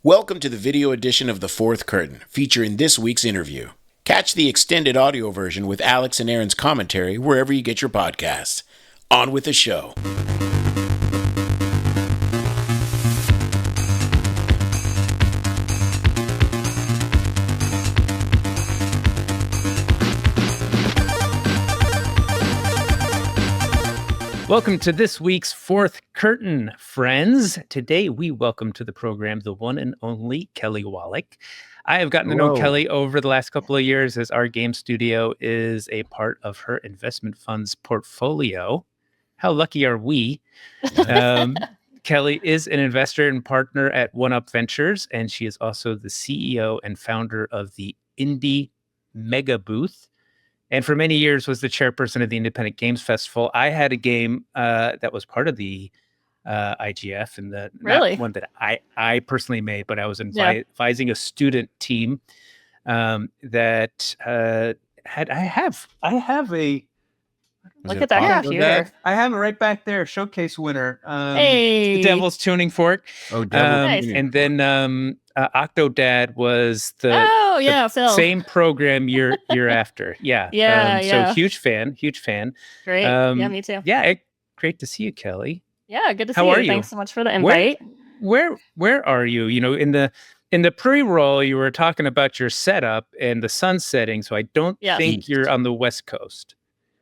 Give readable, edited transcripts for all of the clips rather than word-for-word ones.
Welcome to the video edition of The Fourth Curtain, featuring this week's interview. Catch the extended audio version with Alex and Aaron's commentary wherever you get your podcasts. On with the show. Welcome to this week's Fourth Curtain, friends. Today we welcome to the program the one and only Kelly Wallick. I have gotten to know Kelly over the last couple of years as our game studio is a part of her investment fund's portfolio. How lucky are we? Kelly is an investor and partner at One Up Ventures, and she is also the CEO and founder of the Indie Megabooth. And for many years was the chairperson of the Independent Games Festival. I had a game that was part of the IGF, and not one that I personally made, but I was advising a student team that had. I have a. Look at that computer. I have it right back there. Showcase winner. Hey, Devil's Tuning Fork. Oh, Devil's Nice. And then Octodad was the Phil. same program year after. Yeah. So huge fan. Great. Yeah, me too. Yeah, great to see you, Kelly. Yeah, good to see How you. are you? Thanks so much for the invite. Where are you? You know, in the pre-roll, you were talking about your setup and the sun setting. So I don't think you're on the West Coast.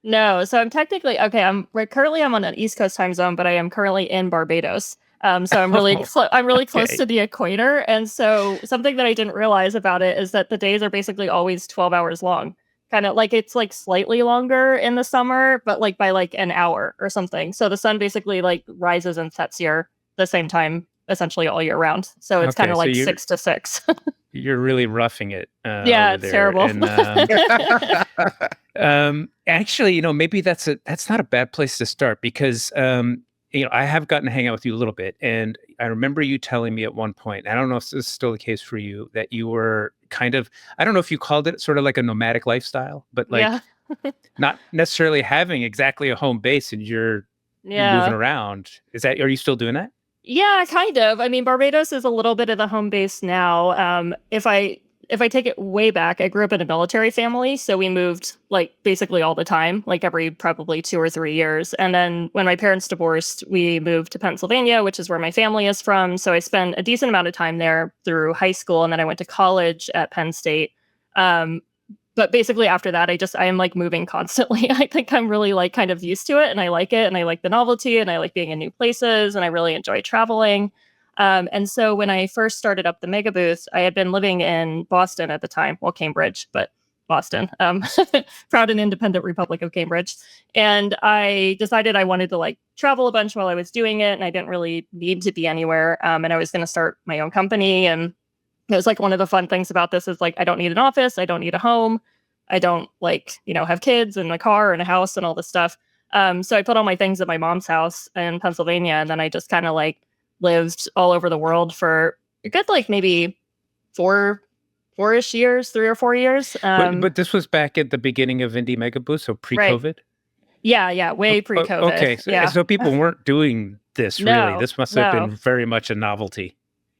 No, so I'm technically currently I'm on an East Coast time zone, but I am currently in Barbados. So I'm really close to the equator, and so something that I didn't realize about it is that the days are basically always 12 hours long. Kind of like it's like slightly longer in the summer, but like by like an hour or something. So the sun basically like rises and sets here the same time essentially all year round. So it's kind of like 6 to 6. You're really roughing it. Yeah, it's terrible. And, actually, you know, maybe that's not a bad place to start because, you know, I have gotten to hang out with you a little bit. And I remember you telling me at one point, I don't know if this is still the case for you, that you were kind of, I don't know if you called it sort of like a nomadic lifestyle, but like not necessarily having exactly a home base and you're moving around. Are you still doing that? Yeah, kind of. I mean, Barbados is a little bit of the home base now. If I take it way back, I grew up in a military family, so we moved like basically all the time, like every probably 2 or 3 years. And then when my parents divorced, we moved to Pennsylvania, which is where my family is from. So I spent a decent amount of time there through high school, and then I went to college at Penn State. But basically after that, I am like moving constantly. I think I'm really like kind of used to it, and I like it, and I like the novelty, and I like being in new places, and I really enjoy traveling. And so when I first started up the Megabooth, I had been living in Boston at the time, well, Cambridge, but Boston, proud and independent Republic of Cambridge. And I decided I wanted to like travel a bunch while I was doing it, and I didn't really need to be anywhere. And I was going to start my own company, and it was like one of the fun things about this is like, I don't need an office. I don't need a home. I don't like, you know, have kids and a car and a house and all this stuff. So I put all my things at my mom's house in Pennsylvania. And then I just kind of like lived all over the world for a good, like maybe 4-ish years, 3 or 4 years. But this was back at the beginning of Indie Megabooth, so pre-COVID? Right. Yeah, way pre-COVID. Okay, so people weren't doing this really. This must have been very much a novelty.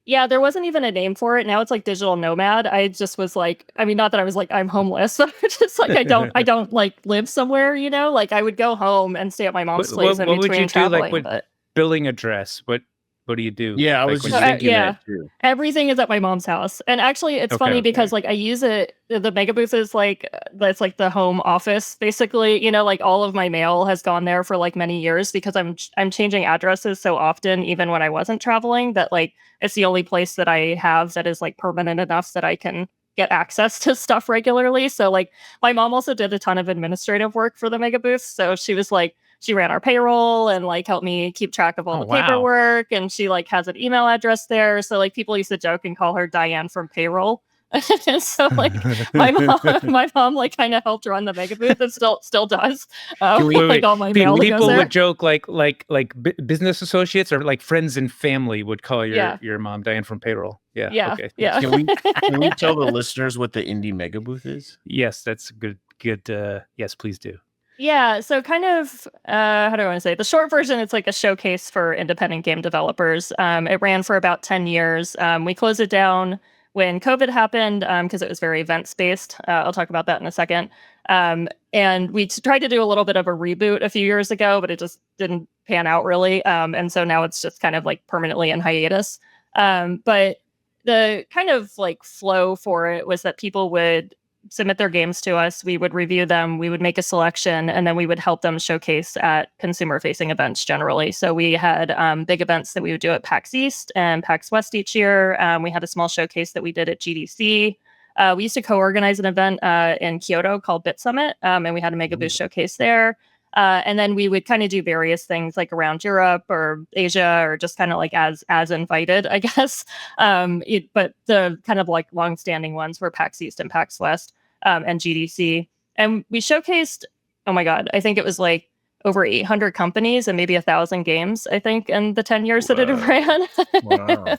Yeah, there wasn't even a name for it. Now it's like digital nomad. I just was like, I mean, not that I was like, I'm homeless. Just like, I don't like live somewhere, you know, like I would go home and stay at my mom's place in between traveling. Like, what billing address? What do you do? Yeah, I was just thinking that too. Everything is at my mom's house. And actually it's funny because like I use it, the Megabooth is like, that's like the home office, basically, you know, like all of my mail has gone there for like many years because I'm changing addresses so often, even when I wasn't traveling, that like, it's the only place that I have that is like permanent enough that I can get access to stuff regularly. So like my mom also did a ton of administrative work for the Megabooth. So she was like, she ran our payroll and like helped me keep track of all the paperwork. And she like has an email address there. So like people used to joke and call her Diane from payroll. And so like my mom like kind of helped run the Megabooth and still does. Like all my mail people goes would joke like business associates or like friends and family would call your mom Diane from payroll. Yeah. Okay. Yeah. Can we tell the listeners what the Indie Megabooth is? Yes, that's good. Yes, please do. Yeah, so kind of, how do I want to say? The short version, it's like a showcase for independent game developers. It ran for about 10 years. We closed it down when COVID happened because it was very events-based. I'll talk about that in a second. And we tried to do a little bit of a reboot a few years ago, but it just didn't pan out really. And so now it's just kind of like permanently in hiatus. But the kind of like flow for it was that people would submit their games to us. We would review them. We would make a selection, and then we would help them showcase at consumer-facing events generally. So we had big events that we would do at PAX East and PAX West each year. We had a small showcase that we did at GDC. We used to co-organize an event in Kyoto called Bit Summit, and we had a Megabooth showcase there. And then we would kind of do various things like around Europe or Asia, or just kind of like as invited, I guess. But the kind of like long-standing ones were PAX East and PAX West and GDC. And we showcased, oh my God, I think it was like over 800 companies and maybe 1,000 games, I think, in the 10 years that it ran. Wow.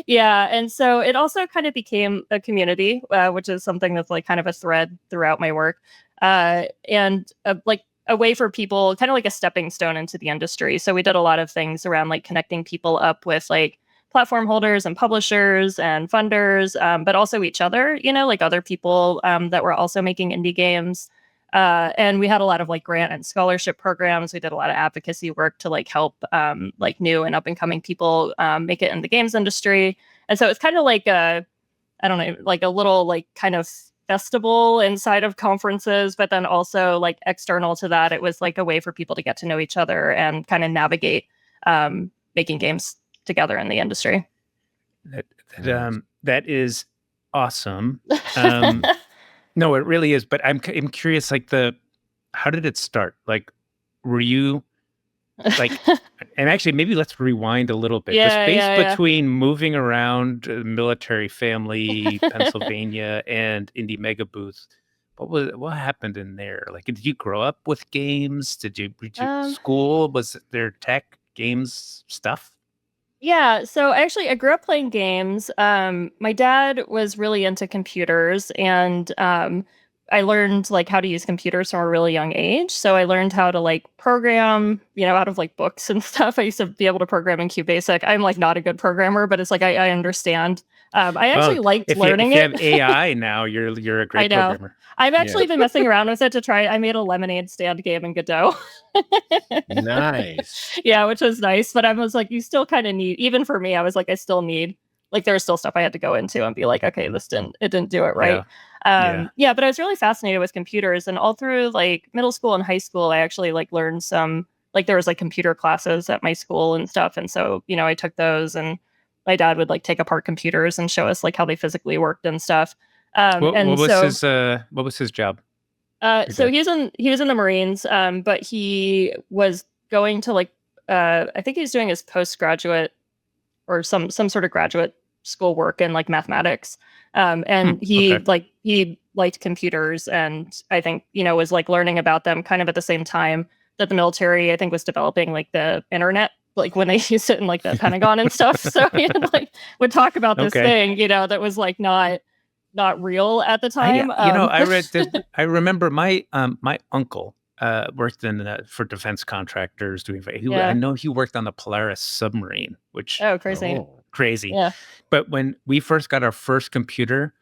Yeah. And so it also kind of became a community, which is something that's like kind of a thread throughout my work. And like a way for people, kind of like a stepping stone into the industry. So we did a lot of things around like connecting people up with like platform holders and publishers and funders, but also each other, you know, like other people that were also making indie games. And we had a lot of like grant and scholarship programs. We did a lot of advocacy work to like help like new and up and coming people make it in the games industry. And so it's kind of like I don't know, like a little like kind of festival inside of conferences, but then also like external to that, it was like a way for people to get to know each other and kind of navigate making games together in the industry. That is awesome. No, it really is. But I'm curious, like how did it start? Like, were you like, and actually maybe let's rewind a little bit. The space between moving around military family, Pennsylvania, and Indie Megabooth, what happened in there? Like, did you grow up with games? Did you school? Was there tech games stuff? Yeah, so actually I grew up playing games. My dad was really into computers, and I learned like how to use computers from a really young age. So I learned how to like program, you know, out of like books and stuff. I used to be able to program in QBasic. I'm like not a good programmer, but it's like I understand. I actually liked learning it. If you have AI now, you're a great programmer. I've actually been messing around with it to try. I made a lemonade stand game in Godot. Nice. Yeah, which was nice. But I was like, you still kind of need, even for me, I was like, I still need, like, there was still stuff I had to go into and be like, okay, it didn't do it right. Yeah, but I was really fascinated with computers, and all through like middle school and high school, I actually like learned some, like there was like computer classes at my school and stuff. And so, you know, I took those, and my dad would like take apart computers and show us like how they physically worked and stuff. What was his job? So he was in the Marines, but he was going to like I think he was doing his postgraduate or some sort of graduate school work in like mathematics. And he liked computers, and I think, you know, was like learning about them kind of at the same time that the military, I think, was developing like the internet, like when they used it in like the Pentagon and stuff. So he would talk about this thing, you know, that was like not real at the time. I remember my uncle worked for defense contractors I know he worked on the Polaris submarine, which crazy. Yeah. But when we first got our first computer,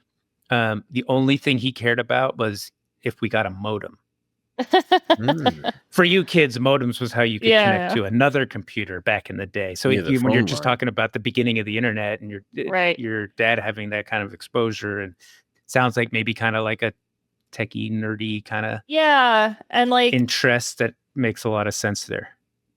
the only thing he cared about was if we got a modem. For you kids, modems was how you could connect to another computer back in the day. So when you're just talking about the beginning of the internet and your dad having that kind of exposure, and it sounds like maybe kind of like a techie, nerdy kind of and like interest that makes a lot of sense there.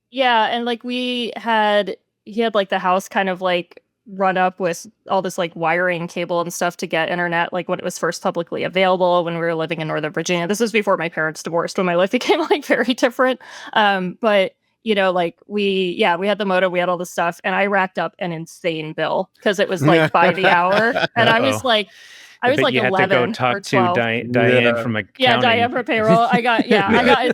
Yeah, and like he had like the house kind of like run up with all this like wiring cable and stuff to get internet, like when it was first publicly available when we were living in Northern Virginia. This was before my parents divorced, when my life became like very different. But you know, like we had the modem, we had all this stuff, and I racked up an insane bill because it was like by the hour, and I was like 11 had to go talk or 12. To Diane from accounting. Yeah, Diane from payroll. I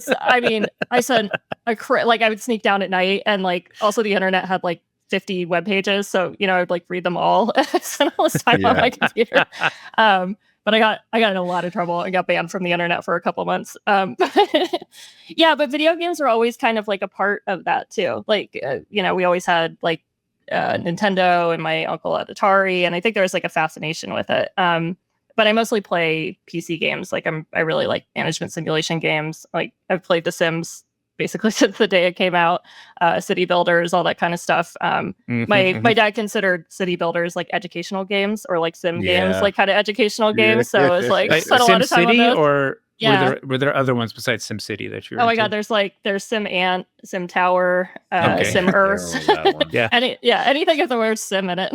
said like I would sneak down at night, and like also the internet had like 50 web pages, so you know I would like read them all. I spent all this time on my computer. But but I got in a lot of trouble and got banned from the internet for a couple months. Yeah, but video games are always kind of like a part of that too. Like, we always had like Nintendo, and my uncle had Atari, and I think there was like a fascination with it. But I mostly play PC games. Like I really like management simulation games. Like I've played The Sims basically since the day it came out, city builders, all that kind of stuff. My dad considered city builders like educational games, or like sim games, like kind of educational games. So it was like spent a lot of time on those. Or were there other ones besides SimCity that you're Oh my God, there's Sim Ant, Sim Tower, Sim Earth. Anything with the word sim in it.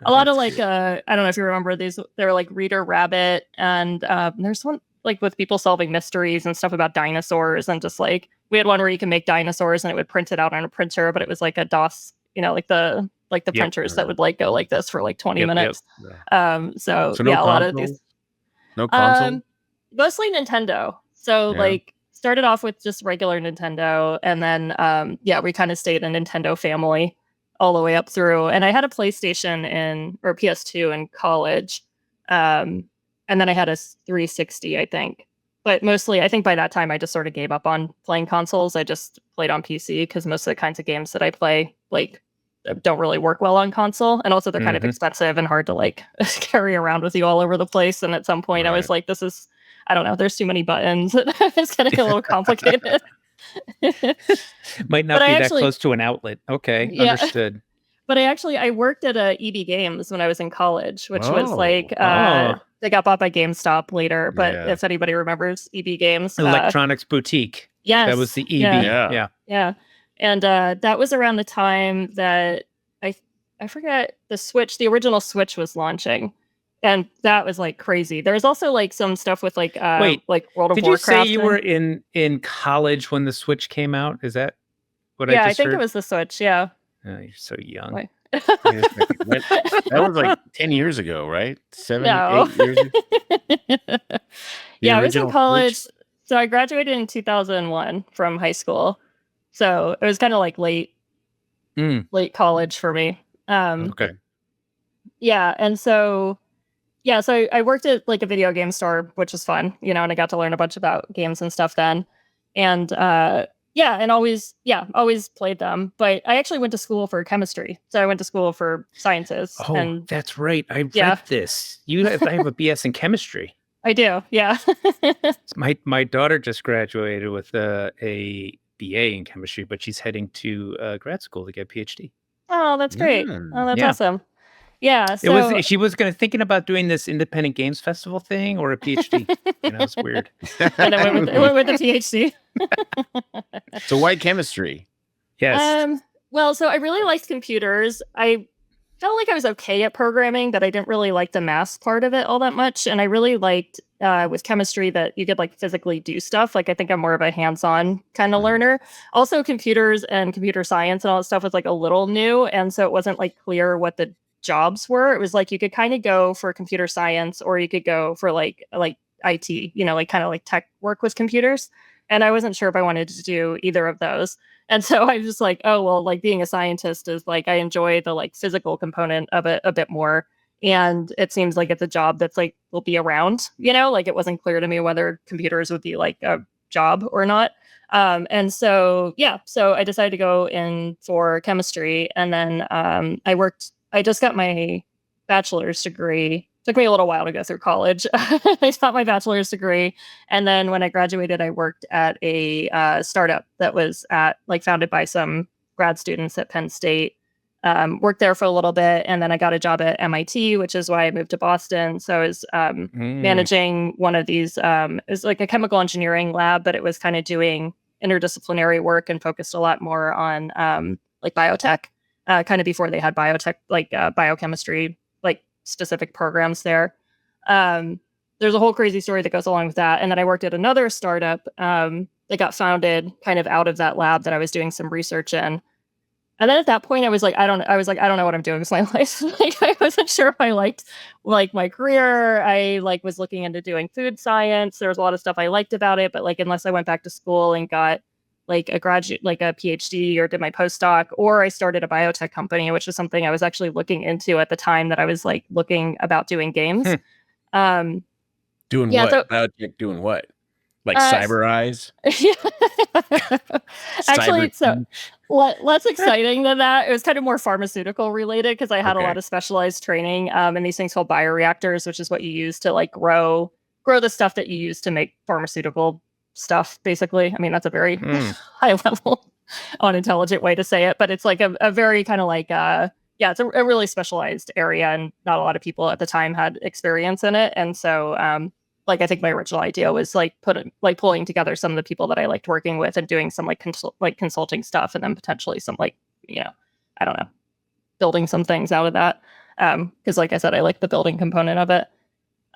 A lot of like I don't know if you remember these, they were like Reader Rabbit, and there's one like with people solving mysteries and stuff about dinosaurs, and just like we had one where you can make dinosaurs and it would print it out on a printer, but it was like a DOS, like the printers that would like go like this for like 20 minutes. So no, a lot of these. No console? Mostly Nintendo. So like started off with just regular Nintendo, and then we kind of stayed a Nintendo family all the way up through. And I had a PlayStation or PS2 in college. And then I had a 360, I think. But mostly, I think by that time I just sort of gave up on playing consoles. I just played on PC because most of the kinds of games that I play like don't really work well on console, and also they're kind of expensive and hard to like carry around with you all over the place. And at some point I was like, this is, I don't know, there's too many buttons. It's getting a little complicated. Might not be that close to an outlet. Okay, understood. But I worked at EB Games when I was in college, which was like they got bought by GameStop later, but if anybody remembers EB Games, Electronics Boutique. Yes, that was the EB. Yeah. And that was around the time that I forget the original Switch was launching. And that was like crazy. There was also like some stuff with like like World of Warcraft. Did you say you were in college when the Switch came out? Is that what I just heard? Yeah, I think it was the Switch, yeah. Oh, you're so young. That was like 10 years ago, right? 8 years ago? Yeah, I was in college. Switch? So I graduated in 2001 from high school. So it was kind of like late college for me. Okay. Yeah, and so I worked at like a video game store, which was fun, and I got to learn a bunch about games and stuff then. And and always played them. But I actually went to school for chemistry. So I went to school for sciences. Oh, and that's right. I read this. I have a BS in chemistry. I do, yeah. My daughter just graduated with a BA in chemistry, but she's heading to grad school to get a PhD. Oh, that's great. Oh, that's awesome. Yeah. So she was thinking about doing this independent games festival thing or a PhD. It's weird. And it went with the PhD. So why chemistry? Yes. Well, so I really liked computers. I felt like I was okay at programming, but I didn't really like the math part of it all that much. And I really liked with chemistry that you could like physically do stuff. Like I think I'm more of a hands-on kind of learner. Also, computers and computer science and all that stuff was like a little new, and so it wasn't like clear what the jobs were. It was like you could kind of go for computer science, or you could go for like IT, like kind of like tech work with computers. And I wasn't sure if I wanted to do either of those. And so I was just like, oh, well, like being a scientist is like, I enjoy the like physical component of it a bit more. And it seems like it's a job that's like, will be around, like it wasn't clear to me whether computers would be like a job or not. And so I decided to go in for chemistry. And then I just got my bachelor's degree. Took me a little while to go through college. I got my bachelor's degree. And then when I graduated, I worked at a startup that was founded by some grad students at Penn State. Worked there for a little bit. And then I got a job at MIT, which is why I moved to Boston. So I was managing one of these, it was like a chemical engineering lab, but it was kind of doing interdisciplinary work and focused a lot more on like biotech, kind of before they had biotech, like biochemistry, like specific programs there. There's a whole crazy story that goes along with that. And then I worked at another startup that got founded kind of out of that lab that I was doing some research in. And then at that point, I was like, I don't know what I'm doing with my life. Like, I wasn't sure if I liked like my career. I was looking into doing food science. There was a lot of stuff I liked about it, but like, unless I went back to school and got like a graduate, like a PhD, or did my postdoc, or I started a biotech company, which was something I was actually looking into at the time that I was like looking about doing games. Doing yeah, what? so Biotech doing what? Like uh, cyber eyes? actually, Cyber so less exciting than that. It was kind of more pharmaceutical related because I had a Okay. lot of specialized training in these things called bioreactors, which is what you use to like grow the stuff that you use to make pharmaceutical stuff. Basically, I mean that's a very high level, unintelligent way to say it, but it's like a very kind of like yeah, it's a really specialized area, and not a lot of people at the time had experience in it, and so like I think my original idea was like pulling together some of the people that I liked working with and doing some like consulting stuff, and then potentially some like, you know, I don't know, building some things out of that. Because like I said, I like the building component of it.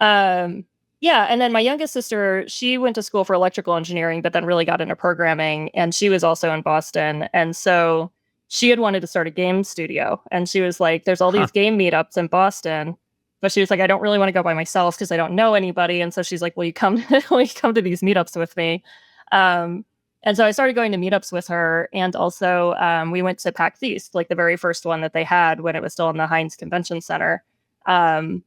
Yeah, and then my youngest sister, she went to school for electrical engineering, but then really got into programming, and she was also in Boston, and so she had wanted to start a game studio, and she was like, "There's all these game meetups in Boston." But she was like, I don't really want to go by myself because I don't know anybody. And so she's like, will you come to these meetups with me? And so I started going to meetups with her. And also we went to PAX East, like the very first one that they had when it was still in the Heinz Convention Center. Yeah,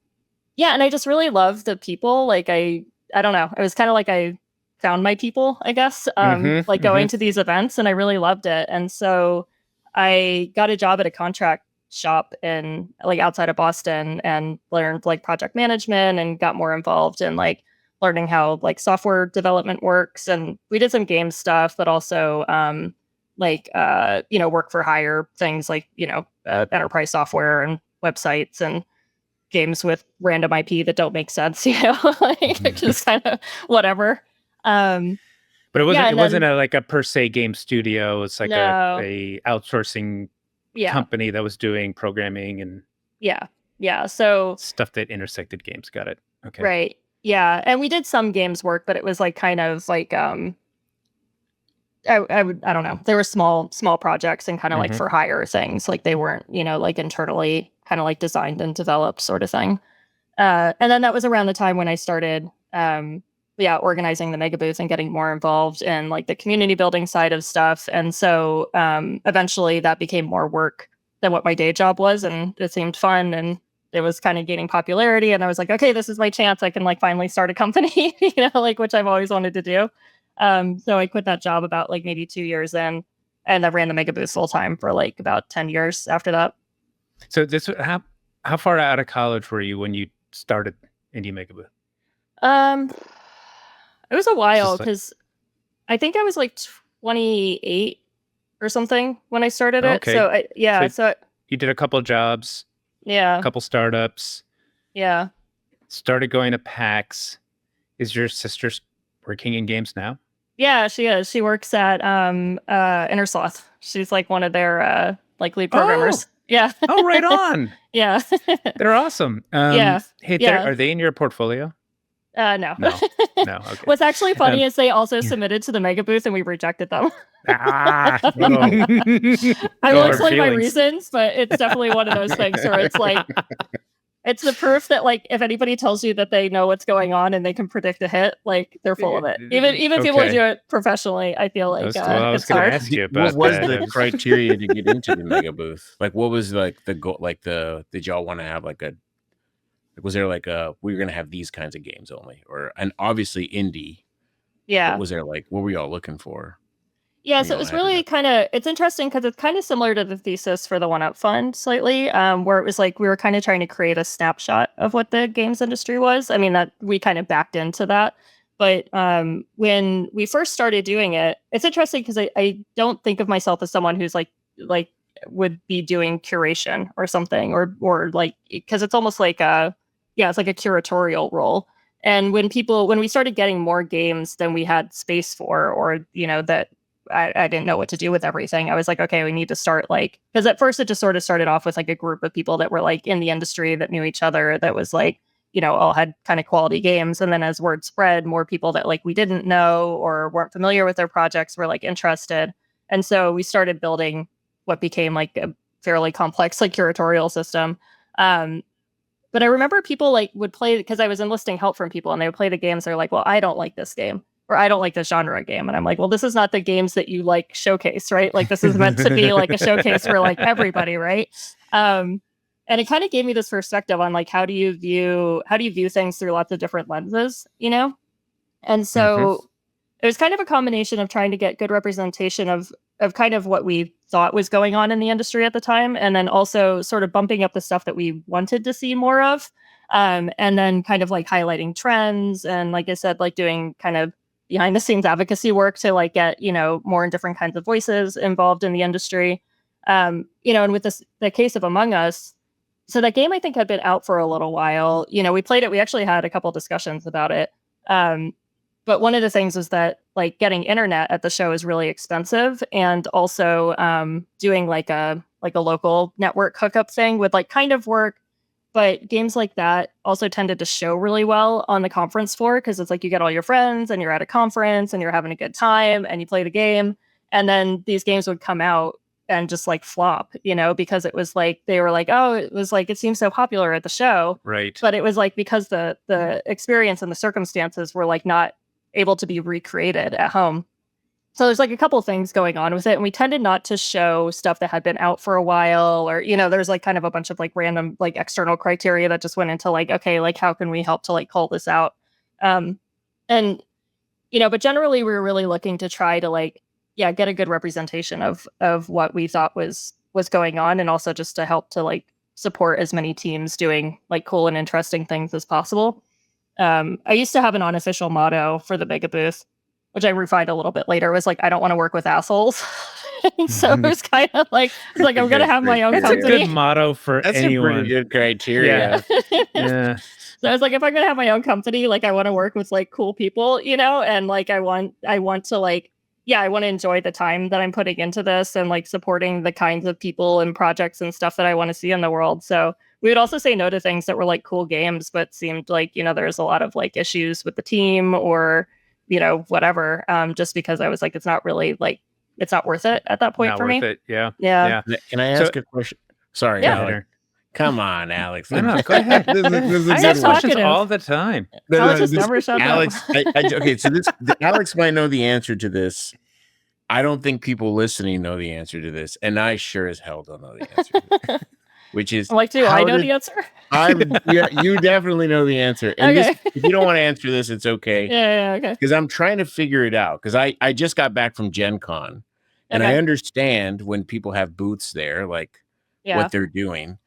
and I just really loved the people. Like I don't know. It was kind of like I found my people, I guess, like going to these events, and I really loved it. And so I got a job at a contract shop in like outside of Boston and learned like project management and got more involved in like learning how like software development works. And we did some game stuff, but also you know, work for hire things like, you know, enterprise software and websites and games with random IP that don't make sense, you know, like just kind of whatever. But it wasn't like a per se game studio. It's like a outsourcing company that was doing programming and so stuff that intersected games. Got it. Okay. Right. Yeah. And we did some games work, but it was like kind of like I don't know. They were small projects and kind of like for hire things. Like they weren't, you know, like internally kind of like designed and developed sort of thing. And then that was around the time when I started organizing the Megabooth and getting more involved in like the community building side of stuff. And so eventually that became more work than what my day job was, and it seemed fun, and it was kind of gaining popularity, and I was like, okay, this is my chance. I can like finally start a company, you know, like which I've always wanted to do. So I quit that job about like maybe 2 years in, and I ran the Megabooth full time for like about 10 years after that. So how far out of college were you when you started Indie Megabooth? It was a while because I think I was like 28 or something when I started it. Okay. So you did a couple of jobs. Yeah. A couple startups. Yeah. Started going to PAX. Is your sister working in games now? Yeah, she is. She works at Innersloth. She's like one of their like lead programmers. Yeah. Oh, right on. Yeah. They're awesome. Yeah. Hey, are they in your portfolio? No. No. Okay. What's actually funny is they also submitted to the Megabooth and we rejected them. I won't explain my reasons, but it's definitely one of those things where it's like, it's the proof that like if anybody tells you that they know what's going on and they can predict a hit, like they're full of it. Even people who do it professionally, I feel like I was going to ask you about what was the criteria to get into the Megabooth? Like, what was like the goal? Like did y'all want to have like a? Was there like we're gonna have these kinds of games only, and obviously indie? Yeah. What was there like? What were y'all looking for? Yeah, so it was really it's interesting because it's kind of similar to the thesis for the One Up Fund slightly, where it was like we were kind of trying to create a snapshot of what the games industry was. I mean, that we kind of backed into that. But when we first started doing it, it's interesting because I don't think of myself as someone who's like would be doing curation or something or like, because it's almost like it's like a curatorial role. And when we started getting more games than we had space for, or, you know, that I didn't know what to do with everything, I was like, okay, we need to start like, because at first it just sort of started off with like a group of people that were like in the industry that knew each other, that was like, you know, all had kind of quality games. And then as word spread, more people that like we didn't know or weren't familiar with their projects were like interested. And so we started building what became like a fairly complex like curatorial system. But I remember people like would play, because I was enlisting help from people, and they would play the games. They're like, well, I don't like this game. or I don't like this genre of game. And I'm like, well, this is not the games that you like showcase, right? Like this is meant to be like a showcase for like everybody, right? And it kind of gave me this perspective on like how do you view things through lots of different lenses, you know? And so it was kind of a combination of trying to get good representation of kind of what we thought was going on in the industry at the time, and then also sort of bumping up the stuff that we wanted to see more of. And then kind of like highlighting trends and, like I said, like doing kind of behind the scenes advocacy work to like get, you know, more and different kinds of voices involved in the industry. You know, and with the case of Among Us, so that game I think had been out for a little while. You know, we played it. We actually had a couple discussions about it. But one of the things is that like getting internet at the show is really expensive, and also doing like a local network hookup thing would like kind of work. But games like that also tended to show really well on the conference floor, because it's like you get all your friends and you're at a conference and you're having a good time and you play the game, and then these games would come out and just like flop, you know, because it was like they were like, oh, it was like it seems so popular at the show, right? But it was like because the experience and the circumstances were like not able to be recreated at home. So there's like a couple things going on with it, and we tended not to show stuff that had been out for a while, or, you know, there's like kind of a bunch of like random like external criteria that just went into like, okay, like how can we help to like call this out? And, you know, but generally we were really looking to try to like, yeah, get a good representation of what we thought was going on, and also just to help to like support as many teams doing like cool and interesting things as possible. I used to have an unofficial motto for the Megabooth, which I refined a little bit later. It was like, I don't want to work with assholes. And so it was kind of like, I'm going to have my own company. That's a good motto for anyone. That's a pretty good criteria. Yeah. So I was like, if I'm going to have my own company, like I want to work with like cool people, you know, and like I want to like, yeah, I want to enjoy the time that I'm putting into this and like supporting the kinds of people and projects and stuff that I want to see in the world. So we would also say no to things that were like cool games, but seemed like, you know, there's a lot of like issues with the team or, you know, whatever, just because I was like, it's not really like, it's not worth it at that point for me. Yeah. Can I ask a question? Sorry, yeah. Alex. Come on, Alex. No, go ahead. This I ask questions all the time. Alex never shut Alex, okay, so Alex might know the answer to this. I don't think people listening know the answer to this, and I sure as hell don't know the answer to this. Which is, I'm like, do I know the answer? You definitely know the answer. And okay. If you don't want to answer this, it's okay. Yeah, okay. Because I'm trying to figure it out. Because I just got back from Gen Con, and I understand when people have booths there, like what they're doing.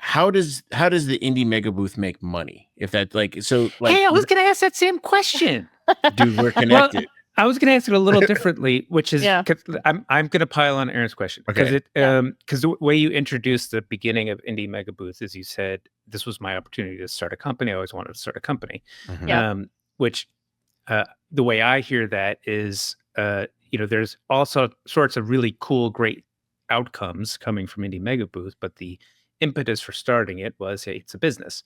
How does the Indie Megabooth make money? If that hey, I was going to ask that same question. Dude, we're connected. Well, I was going to ask it a little differently, which is I'm going to pile on Aaron's question because the way you introduced the beginning of Indie Megabooth is you said this was my opportunity to start a company. I always wanted to start a company. Which the way I hear that is you know, there's also sorts of really cool, great outcomes coming from Indie Megabooth, but the impetus for starting it was, hey, it's a business.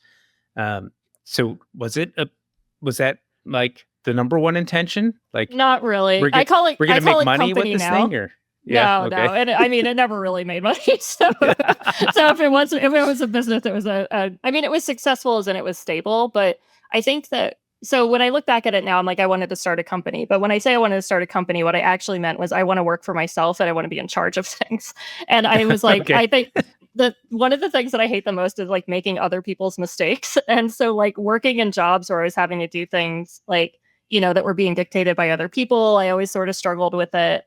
So was that like the number one intention? Like, not really. We're going to make money with this now. thing, or no. And I mean, it never really made money. So if it was a business, it was I mean, it was successful as in it was stable. But I think that, so when I look back at it now, I'm like, I wanted to start a company. But when I say I wanted to start a company, what I actually meant was I want to work for myself and I want to be in charge of things. And I was like, I think one of the things that I hate the most is like making other people's mistakes. And so like working in jobs where I was having to do things like, you know, that were being dictated by other people, I always sort of struggled with it.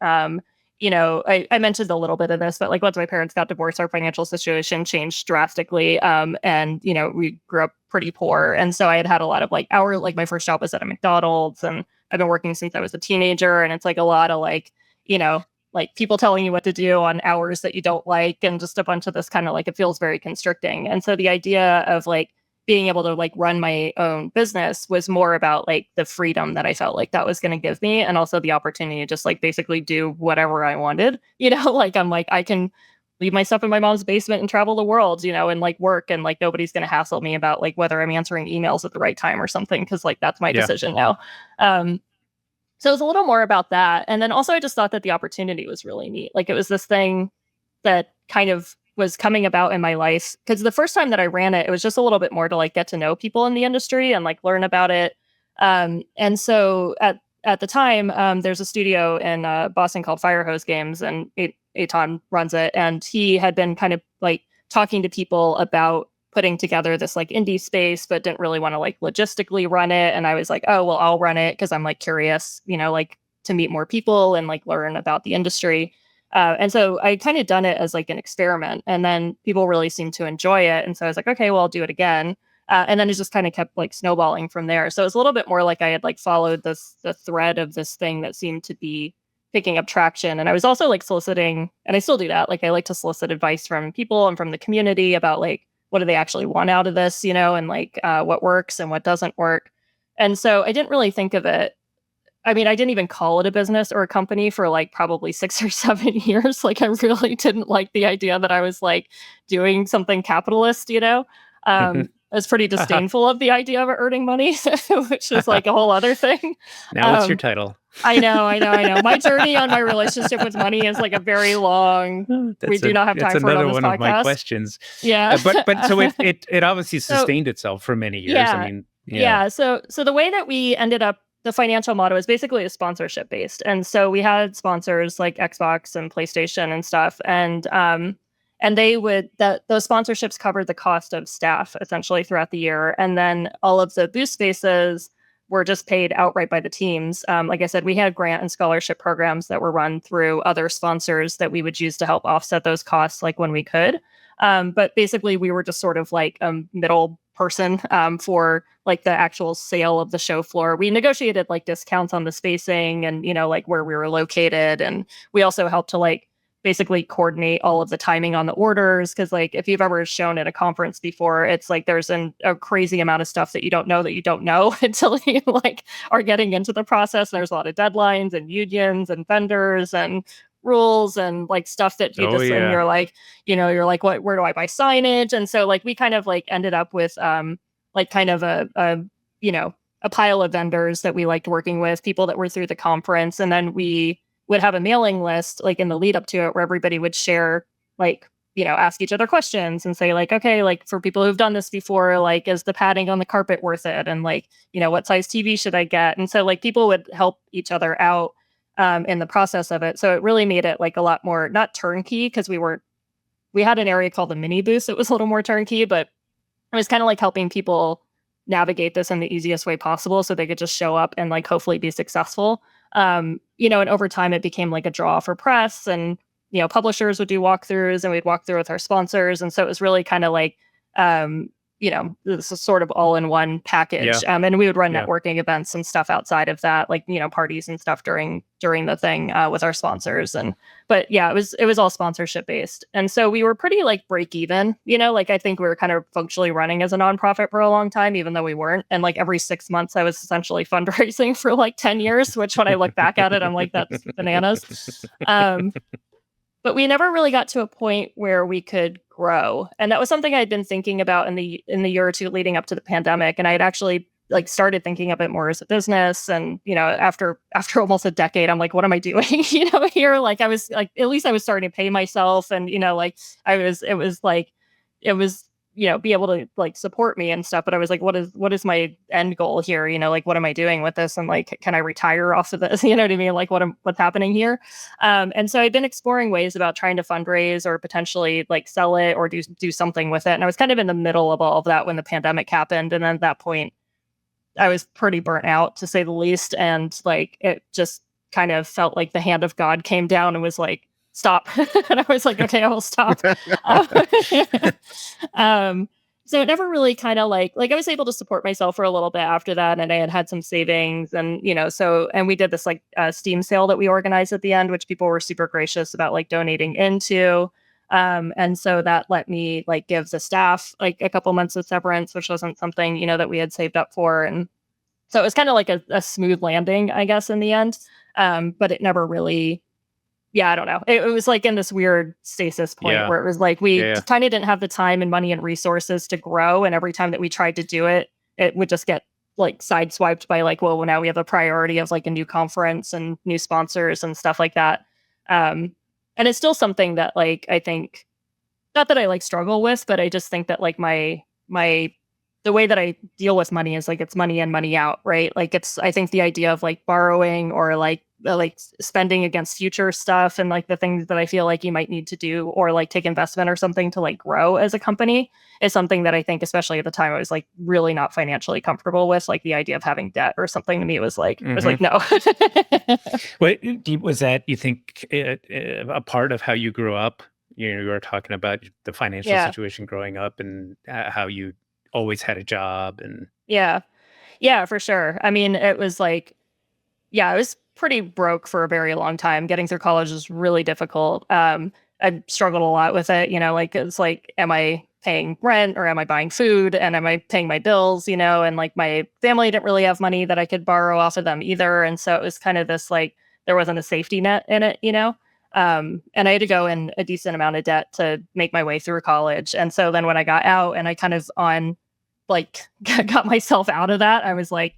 You know, I mentioned a little bit of this, but like once my parents got divorced, our financial situation changed drastically. And, you know, we grew up pretty poor. And so I had a lot of like my first job was at a McDonald's, and I've been working since I was a teenager. And it's like a lot of like, you know, like people telling you what to do on hours that you don't like, and just a bunch of this kind of like, it feels very constricting. And so the idea of like being able to like run my own business was more about like the freedom that I felt like that was going to give me, and also the opportunity to just like basically do whatever I wanted, you know, like I'm like, I can leave my stuff in my mom's basement and travel the world, you know, and like work, and like nobody's going to hassle me about like whether I'm answering emails at the right time or something, because like that's my decision now. So it was a little more about that. And then also I just thought that the opportunity was really neat. Like it was this thing that kind of was coming about in my life, because the first time that I ran it, it was just a little bit more to like get to know people in the industry and like learn about it. And so at the time, there's a studio in Boston called Firehose Games, and Eitan runs it. And he had been kind of like talking to people about putting together this like indie space, but didn't really want to like logistically run it. And I was like, oh, well, I'll run it because I'm like curious, like to meet more people and like learn about the industry. And so I kind of done it as like an experiment, and then people really seemed to enjoy it. And so I was like, okay, well, I'll do it again. And then it just kind of kept like snowballing from there. So it was a little bit more like I had like followed the thread of this thing that seemed to be picking up traction. And I was also like soliciting, and I still do that. Like I like to solicit advice from people and from the community about like, what do they actually want out of this, and like what works and what doesn't work. And so I didn't really think of it. I mean, I didn't even call it a business or a company for like probably 6 or 7 years. Like I really didn't like the idea that I was like doing something capitalist, I was pretty disdainful of the idea of earning money, which is like a whole other thing. Now what's your title? I know. My journey on my relationship with money is like a very long. We do not have time for it on this podcast. That's another one of my questions. Yeah, but so it obviously sustained itself for many years. Yeah, I mean, So the way that we ended up, the financial model is basically a sponsorship based, and so we had sponsors like Xbox and PlayStation and stuff, and they would those sponsorships covered the cost of staff essentially throughout the year, and then all of the booth spaces were just paid outright by the teams. Like I said, we had grant and scholarship programs that were run through other sponsors that we would use to help offset those costs, like when we could. But basically, we were just sort of like a middle person for like the actual sale of the show floor. We negotiated like discounts on the spacing and like where we were located, and we also helped to like basically coordinate all of the timing on the orders, because like if you've ever shown at a conference before, it's like there's a crazy amount of stuff that you don't know until you like are getting into the process. There's a lot of deadlines and unions and vendors and rules and like stuff that you and you're like, you're like, where do I buy signage? And so like we kind of like ended up with like kind of a pile of vendors that we liked working with, people that were through the conference, and then we would have a mailing list like in the lead up to it where everybody would share like, ask each other questions and say like, okay, like for people who've done this before, like, is the padding on the carpet worth it? And like, what size TV should I get? And so like people would help each other out in the process of it. So it really made it like a lot more, not turnkey, because we had an area called the mini booth that was a little more turnkey, but it was kind of like helping people navigate this in the easiest way possible so they could just show up and like hopefully be successful. And over time it became like a draw for press, and publishers would do walkthroughs and we'd walk through with our sponsors, and so it was really kind of like this is sort of all in one package. And we would run networking events and stuff outside of that, like parties and stuff during the thing with our sponsors. But it was all sponsorship based, and so we were pretty like break even. Like I think we were kind of functionally running as a nonprofit for a long time, even though we weren't. And like every 6 months, I was essentially fundraising for like 10 years, which when I look back at it, I'm like, that's bananas. But we never really got to a point where we could grow. And that was something I'd been thinking about in the year or two leading up to the pandemic. And I had actually like started thinking of it more as a business. And, after almost a decade, I'm like, what am I doing? Here, like I was like, at least I was starting to pay myself. And, like it was be able to like support me and stuff. But I was like, what is my end goal here? Like, what am I doing with this? And like, can I retire off of this? You know what I mean? Like what's happening here? And so I've been exploring ways about trying to fundraise or potentially like sell it or do something with it. And I was kind of in the middle of all of that when the pandemic happened. And then at that point, I was pretty burnt out, to say the least. And like, it just kind of felt like the hand of God came down and was like, stop. And I was like, okay, I will stop. So it never really kind of like I was able to support myself for a little bit after that. And I had some savings, and, and we did this like Steam sale that we organized at the end, which people were super gracious about like donating into. And so that let me like give the staff like a couple months of severance, which wasn't something, that we had saved up for. And so it was kind of like a smooth landing, I guess, in the end. But it never really, I don't know. It was like in this weird stasis point where it was like we kind of didn't have the time and money and resources to grow. And every time that we tried to do it, it would just get like sideswiped by like, well, now we have a priority of like a new conference and new sponsors and stuff like that. And it's still something that like, I think, not that I like struggle with, but I just think that like my the way that I deal with money is like it's money in, money out, right? Like I think the idea of like borrowing or like spending against future stuff and like the things that I feel like you might need to do or like take investment or something to like grow as a company is something that I think, especially at the time, I was like really not financially comfortable with. Like the idea of having debt or something to me was like, I was like, no. Wait, was that, you think, a part of how you grew up? You were talking about the financial situation growing up and how you always had a job and yeah, for sure. I mean, it was like, I was pretty broke for a very long time. Getting through college was really difficult. I struggled a lot with it, like it's like, am I paying rent or am I buying food and am I paying my bills, and like my family didn't really have money that I could borrow off of them either. And so it was kind of this like there wasn't a safety net in it, and I had to go in a decent amount of debt to make my way through college. And so then when I got out and I kind of got myself out of that, I was like,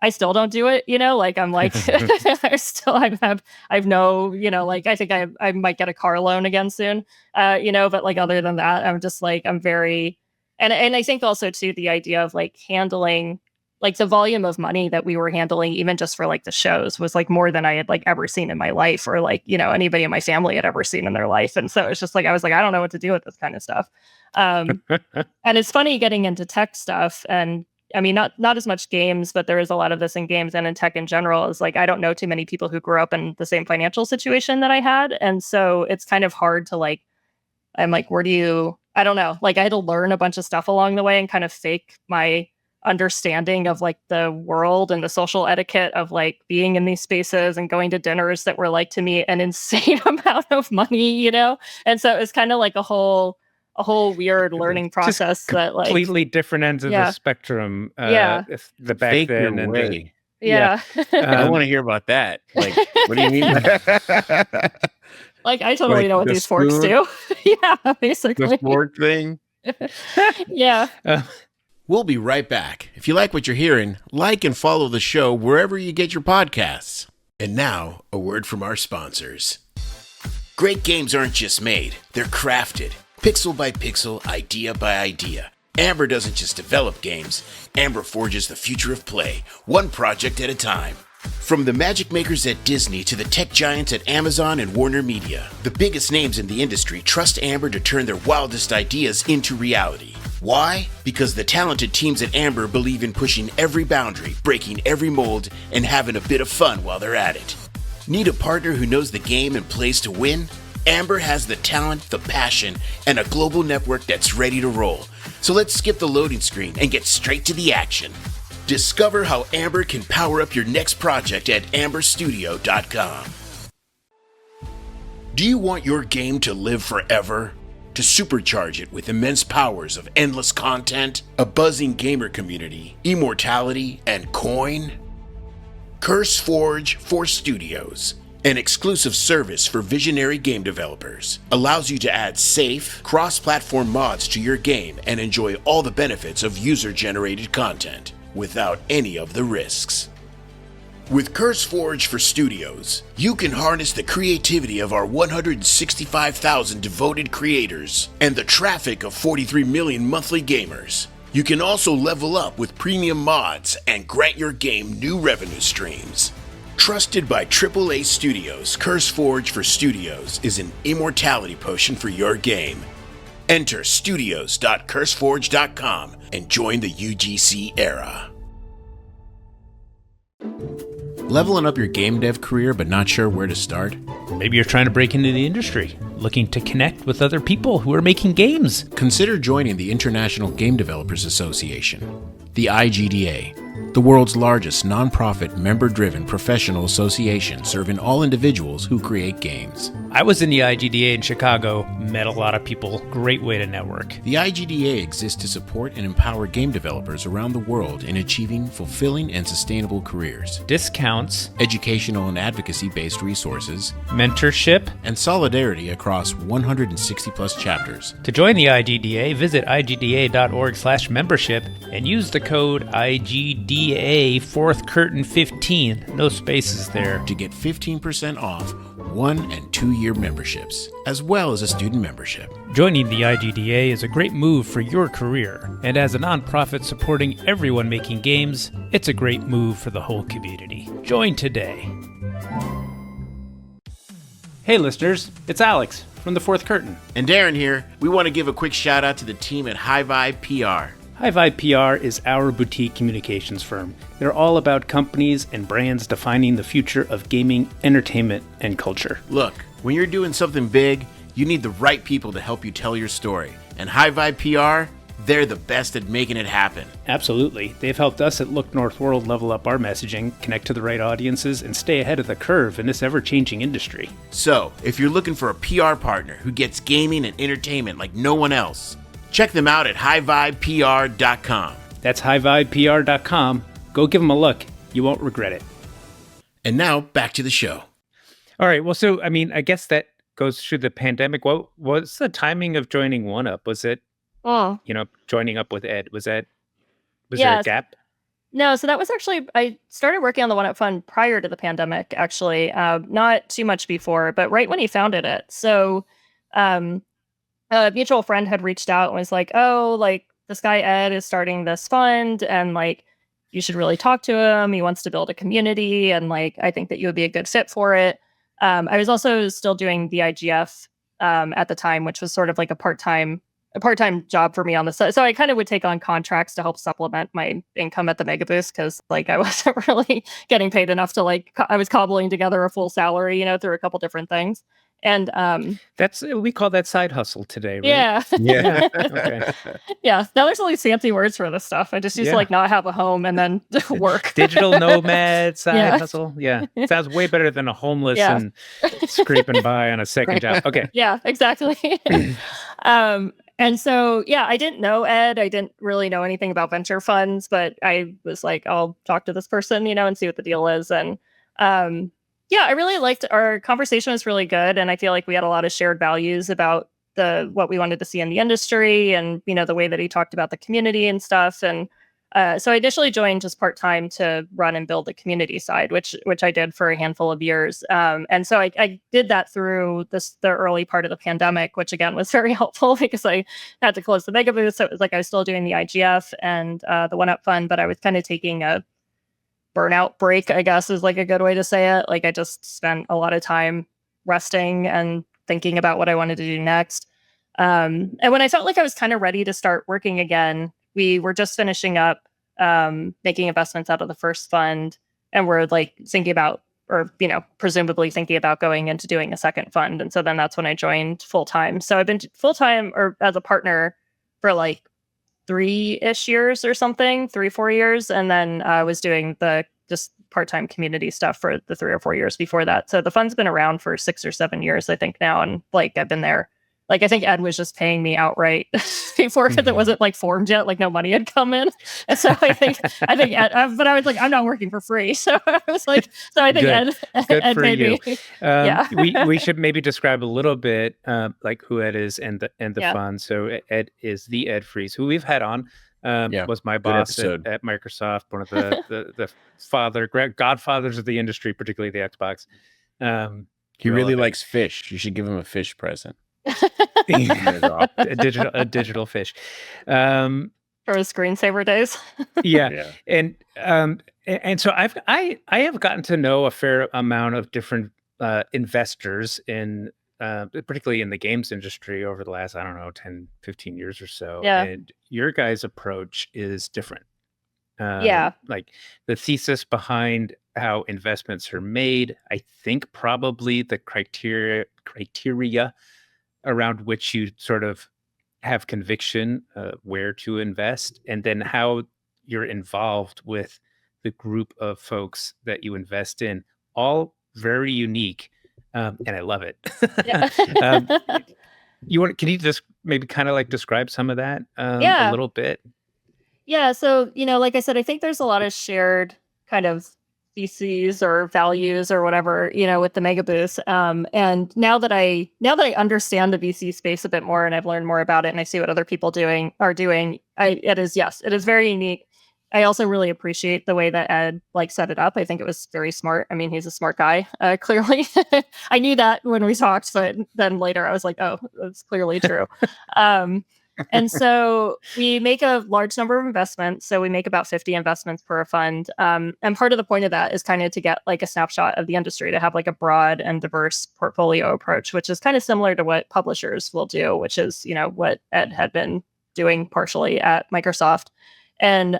I still don't do it, like I'm like, I've no, like I think I might get a car loan again soon, but like other than that, I'm just like, I'm very, and I think also too, the idea of like handling like the volume of money that we were handling, even just for like the shows was like more than I had like ever seen in my life or like, anybody in my family had ever seen in their life. And so it's just like, I was like, I don't know what to do with this kind of stuff. And it's funny getting into tech stuff and I mean, not as much games, but there is a lot of this in games and in tech in general is like, I don't know too many people who grew up in the same financial situation that I had. And so it's kind of hard to like, I'm like, I don't know, like I had to learn a bunch of stuff along the way and kind of fake my understanding of like the world and the social etiquette of like being in these spaces and going to dinners that were like to me an insane amount of money, And so it was kind of like a whole weird learning process that like completely different ends of the spectrum. The back fake then your and way. I want to hear about that. Like, what do you mean? Like, I totally know what these forks do. Basically. The fork thing. We'll be right back. If you like what you're hearing, like and follow the show wherever you get your podcasts. And now, a word from our sponsors. Great games aren't just made, they're crafted. Pixel by pixel, idea by idea. Amber doesn't just develop games, Amber forges the future of play, one project at a time. From the magic makers at Disney to the tech giants at Amazon and Warner Media, the biggest names in the industry trust Amber to turn their wildest ideas into reality. Why? Because the talented teams at Amber believe in pushing every boundary, breaking every mold, and having a bit of fun while they're at it. Need a partner who knows the game and plays to win? Amber has the talent, the passion, and a global network that's ready to roll. So let's skip the loading screen and get straight to the action. Discover how Amber can power up your next project at amberstudio.com. Do you want your game to live forever? To supercharge it with immense powers of endless content, a buzzing gamer community, immortality, and coin? CurseForge for Studios, an exclusive service for visionary game developers, allows you to add safe, cross-platform mods to your game and enjoy all the benefits of user-generated content without any of the risks. With CurseForge for Studios, you can harness the creativity of our 165,000 devoted creators and the traffic of 43 million monthly gamers. You can also level up with premium mods and grant your game new revenue streams. Trusted by AAA studios, CurseForge for Studios is an immortality potion for your game. Enter studios.curseforge.com and join the UGC era. Leveling up your game dev career but not sure where to start? Maybe you're trying to break into the industry, looking to connect with other people who are making games. Consider joining the International Game Developers Association, the IGDA, the world's largest nonprofit, member-driven professional association serving all individuals who create games. I was in the IGDA in Chicago, met a lot of people. Great way to network. The IGDA exists to support and empower game developers around the world in achieving fulfilling and sustainable careers. Discounts, educational and advocacy-based resources, mentorship, and solidarity across 160-plus chapters. To join the IGDA, visit igda.org/membership and use the code IGDA 4th Curtain 15, no spaces there, to get 15% off 1- and 2-year memberships, as well as a student membership. Joining the IGDA is a great move for your career, and as a nonprofit supporting everyone making games, it's a great move for the whole community. Join today. Hey listeners, it's Alex from The Fourth Curtain. And Darren here. We want to give a quick shout out to the team at High Vibe PR. High Vibe PR is our boutique communications firm. They're all about companies and brands defining the future of gaming, entertainment, and culture. Look, when you're doing something big, you need the right people to help you tell your story. And High Vibe PR, they're the best at making it happen. Absolutely. They've helped us at Look North World level up our messaging, connect to the right audiences, and stay ahead of the curve in this ever-changing industry. So, if you're looking for a PR partner who gets gaming and entertainment like no one else, check them out at highvibepr.com. That's highvibepr.com. Go give them a look. You won't regret it. And now, back to the show. All right. Well, so, I mean, I guess that goes through the pandemic. What's the timing of joining One Up? Was it, joining up with Ed? Was there a gap? No, so that was actually, I started working on the One Up Fund prior to the pandemic, actually. Not too much before, but right when he founded it. So, a mutual friend had reached out and was like, oh, like this guy Ed is starting this fund and like you should really talk to him. He wants to build a community and like I think that you would be a good fit for it. I was also still doing the IGF at the time, which was sort of like a part-time job for me on the side. So I kind of would take on contracts to help supplement my income at the Megabooth because like I wasn't really getting paid enough to like I was cobbling together a full salary, through a couple different things. And we call that side hustle today, right? Yeah. Yeah. Okay. Yeah. Now there's all these fancy words for this stuff. I just used to like not have a home and then work. Digital nomad side hustle. Yeah. It sounds way better than a homeless and scraping by on a second job. Okay. Yeah, exactly. And so, I didn't know Ed. I didn't really know anything about venture funds, but I was like, I'll talk to this person, and see what the deal is. And I really liked our conversation was really good. And I feel like we had a lot of shared values about what we wanted to see in the industry and, the way that he talked about the community and stuff. And so I initially joined just part-time to run and build the community side, which I did for a handful of years. And so I did that through the early part of the pandemic, which again was very helpful because I had to close the Megabooth. So it was like I was still doing the IGF and the One Up Fund, but I was kind of taking a burnout break, I guess is like a good way to say it. Like I just spent a lot of time resting and thinking about what I wanted to do next. And when I felt like I was kind of ready to start working again, we were just finishing up making investments out of the first fund, and we're like thinking about, or presumably thinking about going into doing a second fund. And so then that's when I joined full time. So I've been full time or as a partner for like 3-ish years or something, 3-4 years, and then I was doing the just part-time community stuff for the 3 or 4 years before that. So the fund's been around for 6 or 7 years, I think now, and like I've been there. Like I think Ed was just paying me outright before because it wasn't like formed yet, like no money had come in. And so I think Ed, but I was like, I'm not working for free. So I was like, so I think Ed for paid you. Me. we should maybe describe a little bit like who Ed is and the fund. So Ed is the Ed Fries, who we've had on. Was my boss at Microsoft, one of the godfathers of the industry, particularly the Xbox. He really likes fish. You should give him a fish present. a digital fish for his screensaver days. And so I have gotten to know a fair amount of different investors in particularly in the games industry over the last 10 15 years or so. And your guys' approach is different. Like the thesis behind how investments are made, I think probably the criteria around which you sort of have conviction where to invest, and then how you're involved with the group of folks that you invest in, all very unique, and I love it. Can you just maybe kind of like describe some of that a little bit? Yeah, so like I said, I think there's a lot of shared kind of theses or values or whatever, with the Megabooth. And now that I understand the VC space a bit more and I've learned more about it and I see what other people are doing, it is very unique. I also really appreciate the way that Ed set it up. I think it was very smart. I mean, he's a smart guy, clearly. I knew that when we talked, but then later I was like, oh, that's clearly true. And so we make a large number of investments. So we make about 50 investments per fund. And part of the point of that is kind of to get a snapshot of the industry, to have a broad and diverse portfolio approach, which is kind of similar to what publishers will do, which is, what Ed had been doing partially at Microsoft. And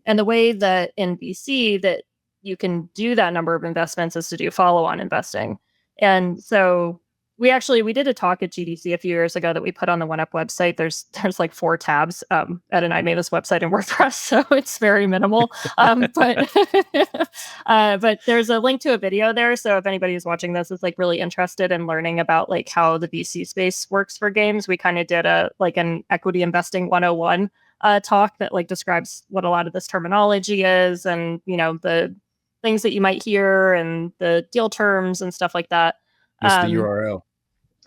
the way that in VC that you can do that number of investments is to do follow-on investing. And so we did a talk at GDC a few years ago that we put on the OneUp website. There's 4 tabs. Ed and I made this website in WordPress, so it's very minimal. But there's a link to a video there. So if anybody who's watching this is really interested in learning about how the VC space works for games, we kind of did an equity investing 101 talk that describes what a lot of this terminology is, and the things that you might hear and the deal terms and stuff like that. What's the URL?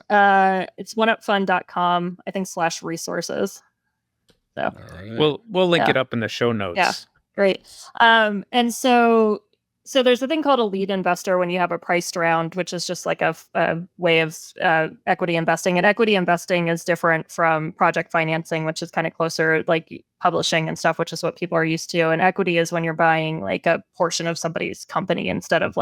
It's oneupfund.com, I think /resources. So right. We'll link it up in the show notes. Yeah, great. And so there's a thing called a lead investor when you have a priced round, which is just a way of equity investing. And equity investing is different from project financing, which is kind of closer publishing and stuff, which is what people are used to. And equity is when you're buying a portion of somebody's company instead of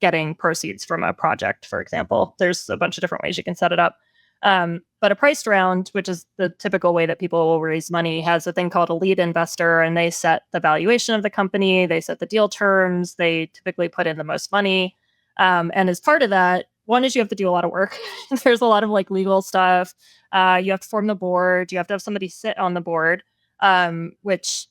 getting proceeds from a project, for example. There's a bunch of different ways you can set it up. But a priced round, which is the typical way that people will raise money, has a thing called a lead investor, and they set the valuation of the company, they set the deal terms, they typically put in the most money. And as part of that, one is you have to do a lot of work. There's a lot of legal stuff. You have to form the board. You have to have somebody sit on the board, which,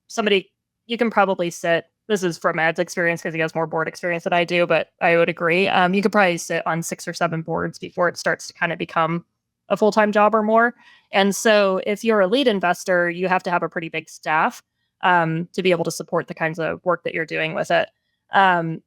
somebody, you can probably sit. This is from Ed's experience because he has more board experience than I do, but I would agree. You could probably sit on 6 or 7 boards before it starts to kind of become a full-time job or more. And so if you're a lead investor, you have to have a pretty big staff to be able to support the kinds of work that you're doing with it. And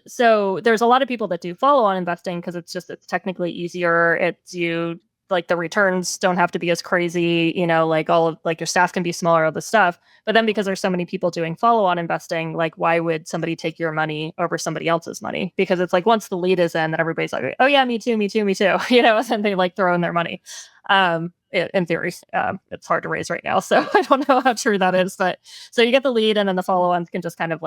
so there's a lot of people that do follow-on investing because it's technically easier. The returns don't have to be as crazy, all of your staff can be smaller, all this stuff. But then because there's so many people doing follow-on investing, why would somebody take your money over somebody else's money? Because it's once the lead is in, then everybody's like, oh yeah, me too, and then they throw in their money. In theory, it's hard to raise right now, so I don't know how true that is. But so you get the lead, and then the follow-ons can just kind of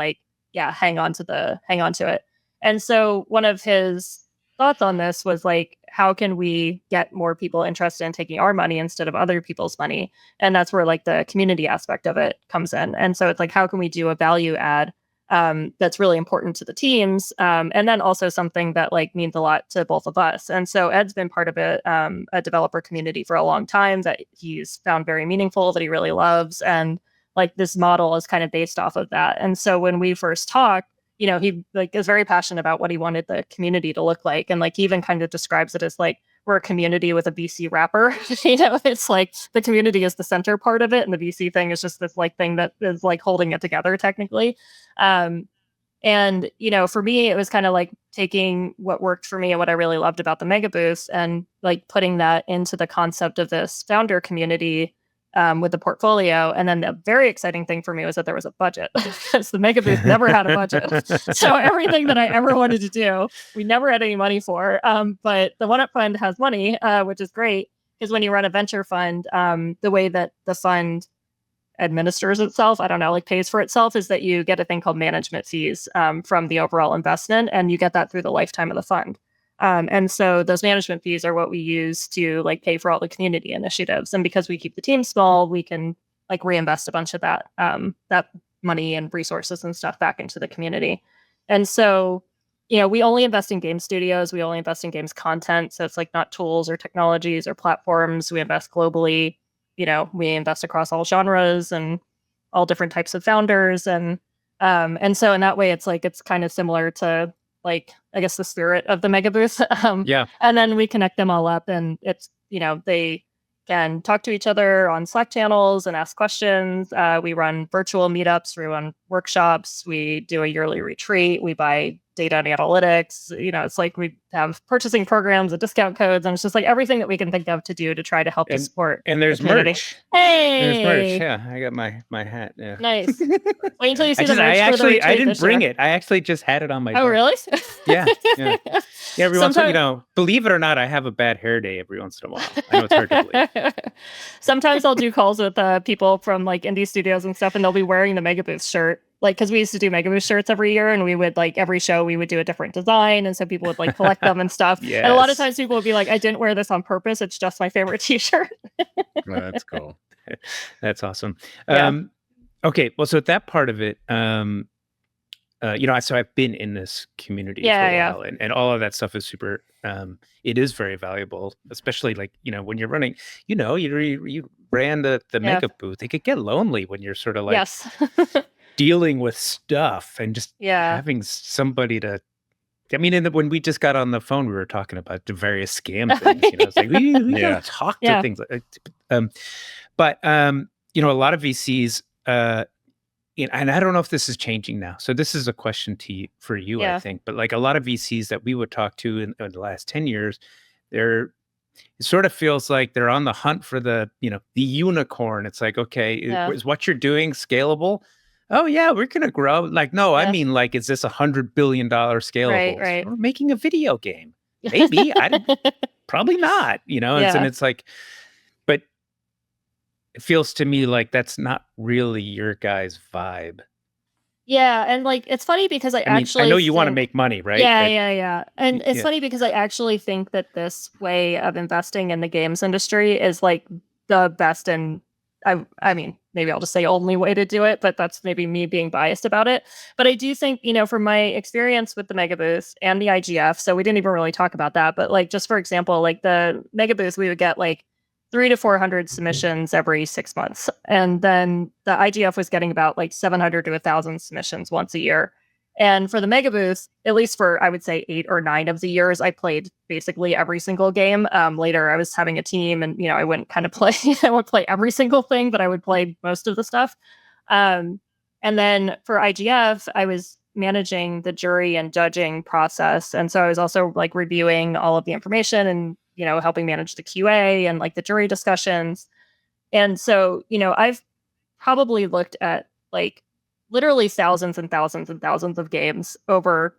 hang on to it. And so one of his thoughts on this was how can we get more people interested in taking our money instead of other people's money? And that's where the community aspect of it comes in. And so it's how can we do a value add that's really important to the teams, and then also something that means a lot to both of us. And so Ed's been part of a developer community for a long time that he's found very meaningful, that he really loves, and this model is kind of based off of that. And so when we first talked, he is very passionate about what he wanted the community to look like. And he even kind of describes it as we're a community with a VC wrapper. It's the community is the center part of it. And the VC thing is just this thing that is holding it together technically. And, for me, it was kind of taking what worked for me and what I really loved about the Megabooth and putting that into the concept of this founder community with the portfolio. And then the very exciting thing for me was that there was a budget, because the Megabooth never had a budget. So everything that I ever wanted to do, we never had any money for. But the OneUp Fund has money, which is great, because when you run a venture fund, the way that the fund administers itself, pays for itself, is that you get a thing called management fees from the overall investment, and you get that through the lifetime of the fund. And so those management fees are what we use to pay for all the community initiatives. And because we keep the team small, we can reinvest a bunch of that money and resources and stuff back into the community. And so, we only invest in game studios. We only invest in games content. So it's not tools or technologies or platforms. We invest globally. We invest across all genres and all different types of founders. And so in that way, it's kind of similar to I guess the spirit of the Megabooth. Yeah. And then we connect them all up, and it's, they can talk to each other on Slack channels and ask questions. We run virtual meetups, we run workshops, we do a yearly retreat, we buy data and analytics. It's like we have purchasing programs and discount codes, and it's just like everything that we can think of to do to try to help to support. And there's merch. Hey, there's merch. Yeah, I got my hat. Yeah. Nice. Wait until you see the merch. I didn't bring it. I actually just had it on my. Oh, desk. Really? Yeah. Every once in a while, believe it or not, I have a bad hair day every once in a while. I know it's hard to believe. Sometimes I'll do calls with people from like indie studios and stuff, and they'll be wearing the Megabooth shirt. Like, because we used to do Megabooth shirts every year, and we would like every show we would do a different design, and so people would like collect them and stuff. Yes. And a lot of times people would be like, "I didn't wear this on purpose. It's just my favorite T-shirt." That's cool. That's awesome. Yeah. Okay, well, so at that part of it, so I've been in this community for a while, and all of that stuff is super. It is very valuable, especially like when you're running. You ran the Megabooth. It could get lonely when you're sort of like dealing with stuff and just having somebody to. I mean, when we just got on the phone, we were talking about the various scam things. It's like we gotta talk to things like. But a lot of VCs. And I don't know if this is changing now. So this is a question for you, I think. But like a lot of VCs that we would talk to in the last 10 years, it sort of feels like they're on the hunt for the unicorn. It's like, okay, is what you're doing scalable? Oh yeah, we're gonna grow. Like, no, I mean, like, is this $100 billion scalable? Right. We're making a video game. Maybe. Probably not. And it's like, but it feels to me like that's not really your guys' vibe. Yeah, and like it's funny because I know you want to make money, right? Yeah. And it's funny because I actually think that this way of investing in the games industry is like the best and I mean, maybe I'll just say only way to do it, but that's maybe me being biased about it. But I do think, from my experience with the Megabooth and the IGF, so we didn't even really talk about that, but like just for example, like the Megabooth, we would get like 300 to 400 submissions every 6 months. And then the IGF was getting about like 700 to 1,000 submissions once a year. And for the Megabooth, at least for, I would say 8 or 9 of the years, I played basically every single game. Later, I was having a team and, I wouldn't kind of play, I wouldn't play every single thing, but I would play most of the stuff. And then for IGF, I was managing the jury and judging process. And so I was also like reviewing all of the information and, helping manage the QA and like the jury discussions. And so, I've probably looked at like literally thousands and thousands and thousands of games over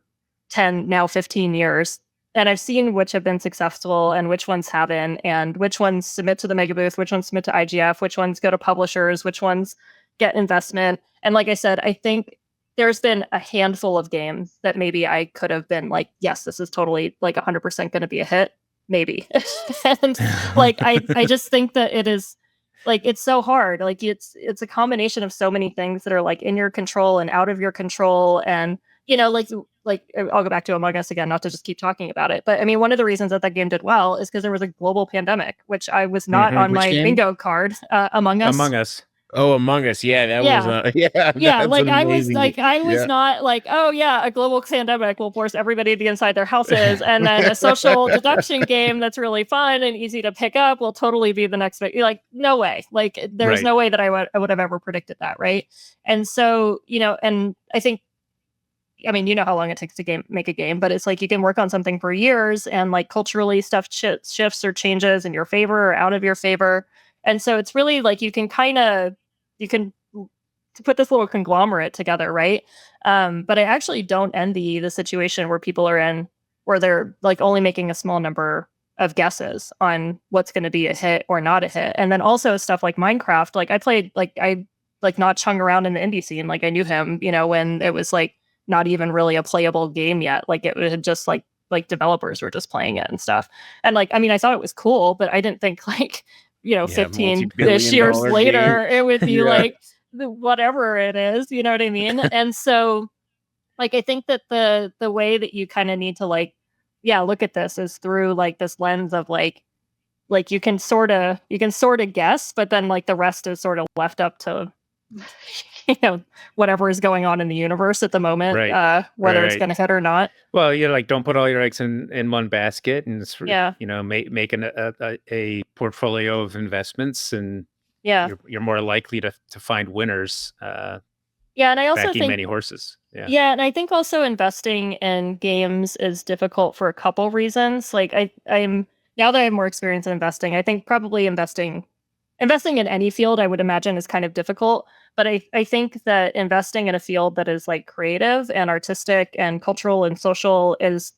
10, now 15 years. And I've seen which have been successful and which ones haven't, and which ones submit to the Megabooth, which ones submit to IGF, which ones go to publishers, which ones get investment. And like I said, I think there's been a handful of games that maybe I could have been like, yes, this is totally like 100% going to be a hit. Maybe. And like, I just think that it is like, it's so hard. Like it's a combination of so many things that are like in your control and out of your control. And, like I'll go back to Among Us again, not to just keep talking about it. But I mean, one of the reasons that game did well is because there was a global pandemic, which I was not on my bingo card. Among Us. Among Us. Oh, Among Us. Yeah, that was like I was not like, oh yeah, a global pandemic will force everybody to be inside their houses, and then a social deduction game that's really fun and easy to pick up will totally be the next big. Like, no way. Like, there's no way that I would have ever predicted that, right? And so, and I think, I mean, how long it takes to make a game, but it's like you can work on something for years, and like culturally stuff shifts or changes in your favor or out of your favor. And so it's really like you can put this little conglomerate together, right? But I actually don't envy the situation where people are in, where they're like only making a small number of guesses on what's going to be a hit or not a hit. And then also stuff like Minecraft, like I not Chung around in the indie scene. Like I knew him, when it was like not even really a playable game yet. Like it had just like developers were just playing it and stuff. And like, I mean, I thought it was cool, but I didn't think like, 15-ish years later, it would be like whatever it is, you know what I mean? And so like, I think that the way that you kind of need to like, look at this is through like this lens of like you can sort of guess, but then like the rest is sort of left up to, whatever is going on in the universe at the moment, whether it's going to hit or not. Well, like don't put all your eggs in one basket, and make a portfolio of investments, and you're more likely to find winners. And I also think many horses. Yeah, and I think also investing in games is difficult for a couple reasons. Like I'm now that I have more experience in investing, I think probably investing in any field, I would imagine, is kind of difficult. But I think that investing in a field that is like creative and artistic and cultural and social is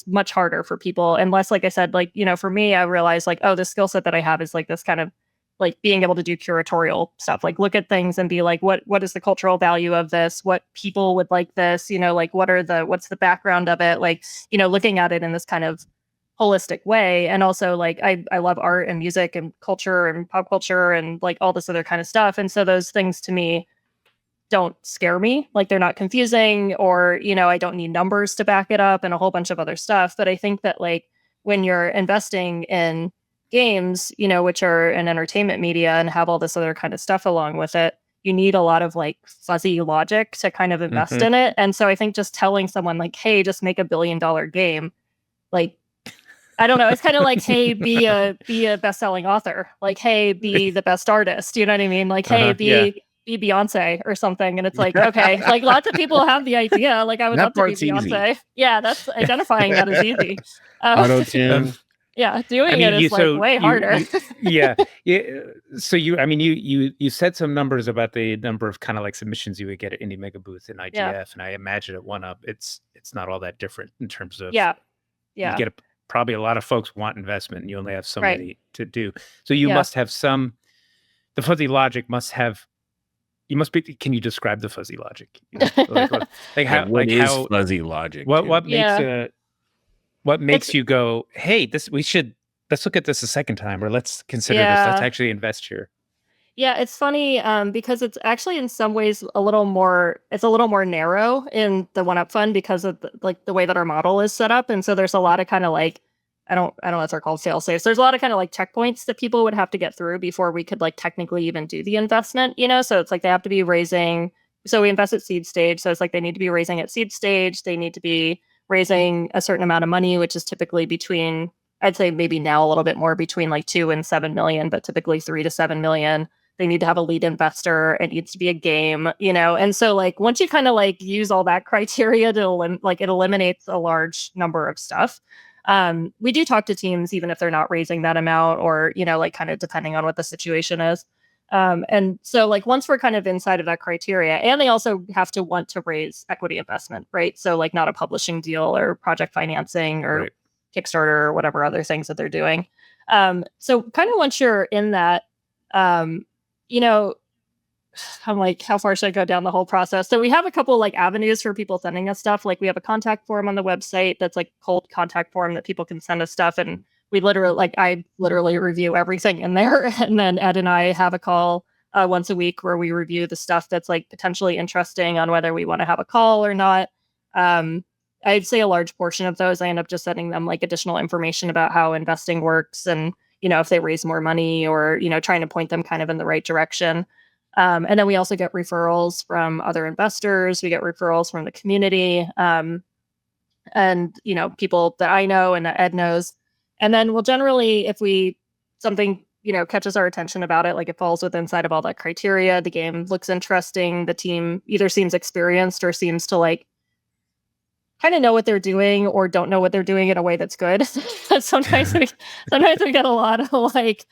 much harder for people. Unless, like I said, like, for me, I realized like, oh, the skill set that I have is like this kind of like being able to do curatorial stuff, like look at things and be like, what is the cultural value of this? What people would like this? Like what's the background of it? Like, looking at it in this kind of holistic way. And also like I love art and music and culture and pop culture and like all this other kind of stuff. And so those things to me don't scare me. Like they're not confusing, or I don't need numbers to back it up and a whole bunch of other stuff. But I think that like when you're investing in games, which are an entertainment media and have all this other kind of stuff along with it, you need a lot of like fuzzy logic to kind of invest in it. And so I think just telling someone like, hey, just make $1 billion game, like, I don't know. It's kind of like, hey, be a best-selling author. Like, hey, be the best artist. You know what I mean? Like, hey, be Beyonce or something. And it's like, okay, like lots of people have the idea. Like, I would love to be Beyonce. Easy. Yeah, that's identifying that is easy. Auto-tune. Yeah, doing it is way harder. Yeah. So you said some numbers about the number of kind of like submissions you would get at Indie Megabooth and IGF, and I imagine at 1UP, it's not all that different in terms of you get probably a lot of folks want investment, and you only have so many to do. So you must have the fuzzy logic must have. You must be. Can you describe the fuzzy logic? What is fuzzy logic? What makes what makes you go, hey, let's look at this a second time, or let's consider this. Let's actually invest here. Yeah, it's funny because it's actually in some ways a little more narrow in the 1UP fund because of the way that our model is set up. And so there's a lot of kind of like, I don't know what they're called, fail safes. There's a lot of kind of like checkpoints that people would have to get through before we could like technically even do the investment, So it's like they have to be raising. So we invest at seed stage. So it's like they need to be raising at seed stage. They need to be raising a certain amount of money, which is typically between, I'd say maybe now a little bit more between like 2 and 7 million, but typically 3 to 7 million. They need to have a lead investor. It needs to be a game, And so like once you kind of like use all that criteria it eliminates a large number of stuff. We do talk to teams even if they're not raising that amount, or like kind of depending on what the situation is. And so like once we're kind of inside of that criteria, and they also have to want to raise equity investment, right? So like not a publishing deal or project financing or Kickstarter or whatever other things that they're doing. So kind of once you're in that, I'm like, how far should I go down the whole process? So we have a couple like avenues for people sending us stuff. Like we have a contact form on the website that's like cold contact form that people can send us stuff. And I literally review everything in there. And then Ed and I have a call once a week where we review the stuff that's like potentially interesting on whether we want to have a call or not. I'd say a large portion of those, I end up just sending them like additional information about how investing works and, if they raise more money or, trying to point them kind of in the right direction. And then we also get referrals from other investors. We get referrals from the community and, people that I know and that Ed knows. And then we'll generally, if something, catches our attention about it, like it falls inside of all that criteria, the game looks interesting, the team either seems experienced or seems to like kind of know what they're doing or don't know what they're doing in a way that's good. Sometimes we get a lot of like,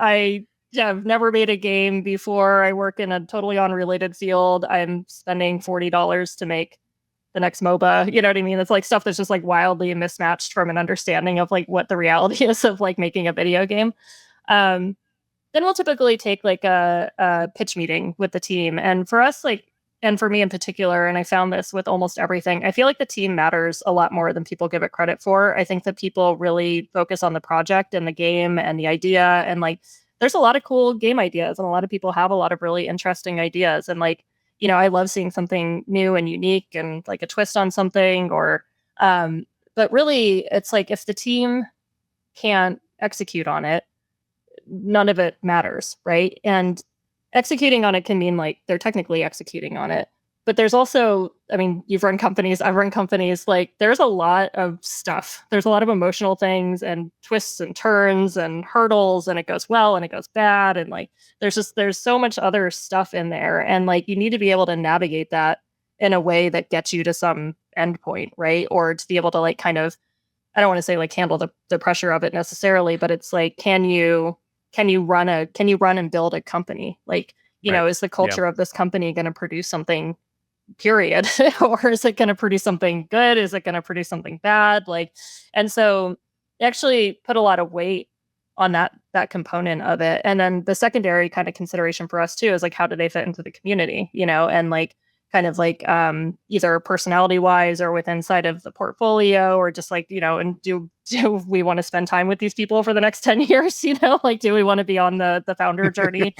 I've never made a game before. I work in a totally unrelated field. I'm spending $40 to make the next MOBA. You know what I mean? It's like stuff that's just like wildly mismatched from an understanding of like what the reality is of like making a video game. Then we'll typically take like a pitch meeting with the team. And for us, like, and for me in particular, and I found this with almost everything, I feel like the team matters a lot more than people give it credit for. I think that people really focus on the project and the game and the idea. And like, there's a lot of cool game ideas and a lot of people have a lot of really interesting ideas. And like, I love seeing something new and unique and like a twist on something but really it's like if the team can't execute on it, none of it matters, right? And executing on it can mean like they're technically executing on it. But there's also, you've run companies, I've run companies, like there's a lot of stuff. There's a lot of emotional things and twists and turns and hurdles, and it goes well and it goes bad. And like, there's so much other stuff in there. And like, you need to be able to navigate that in a way that gets you to some endpoint, right? Or to be able to like kind of, I don't want to say like handle the pressure of it necessarily, but it's like, can you run and build a company? Like, you know, is the culture of this company going to produce something, period? Or is it going to produce something good? Is it going to produce something bad? Like, and so actually put a lot of weight on that component of it. And then the secondary kind of consideration for us too is like, how do they fit into the community, you know, and like kind of like either personality wise or with inside of the portfolio, or just like, you know, and do we want to spend time with these people for the next 10 years, you know, like, do we want to be on the founder journey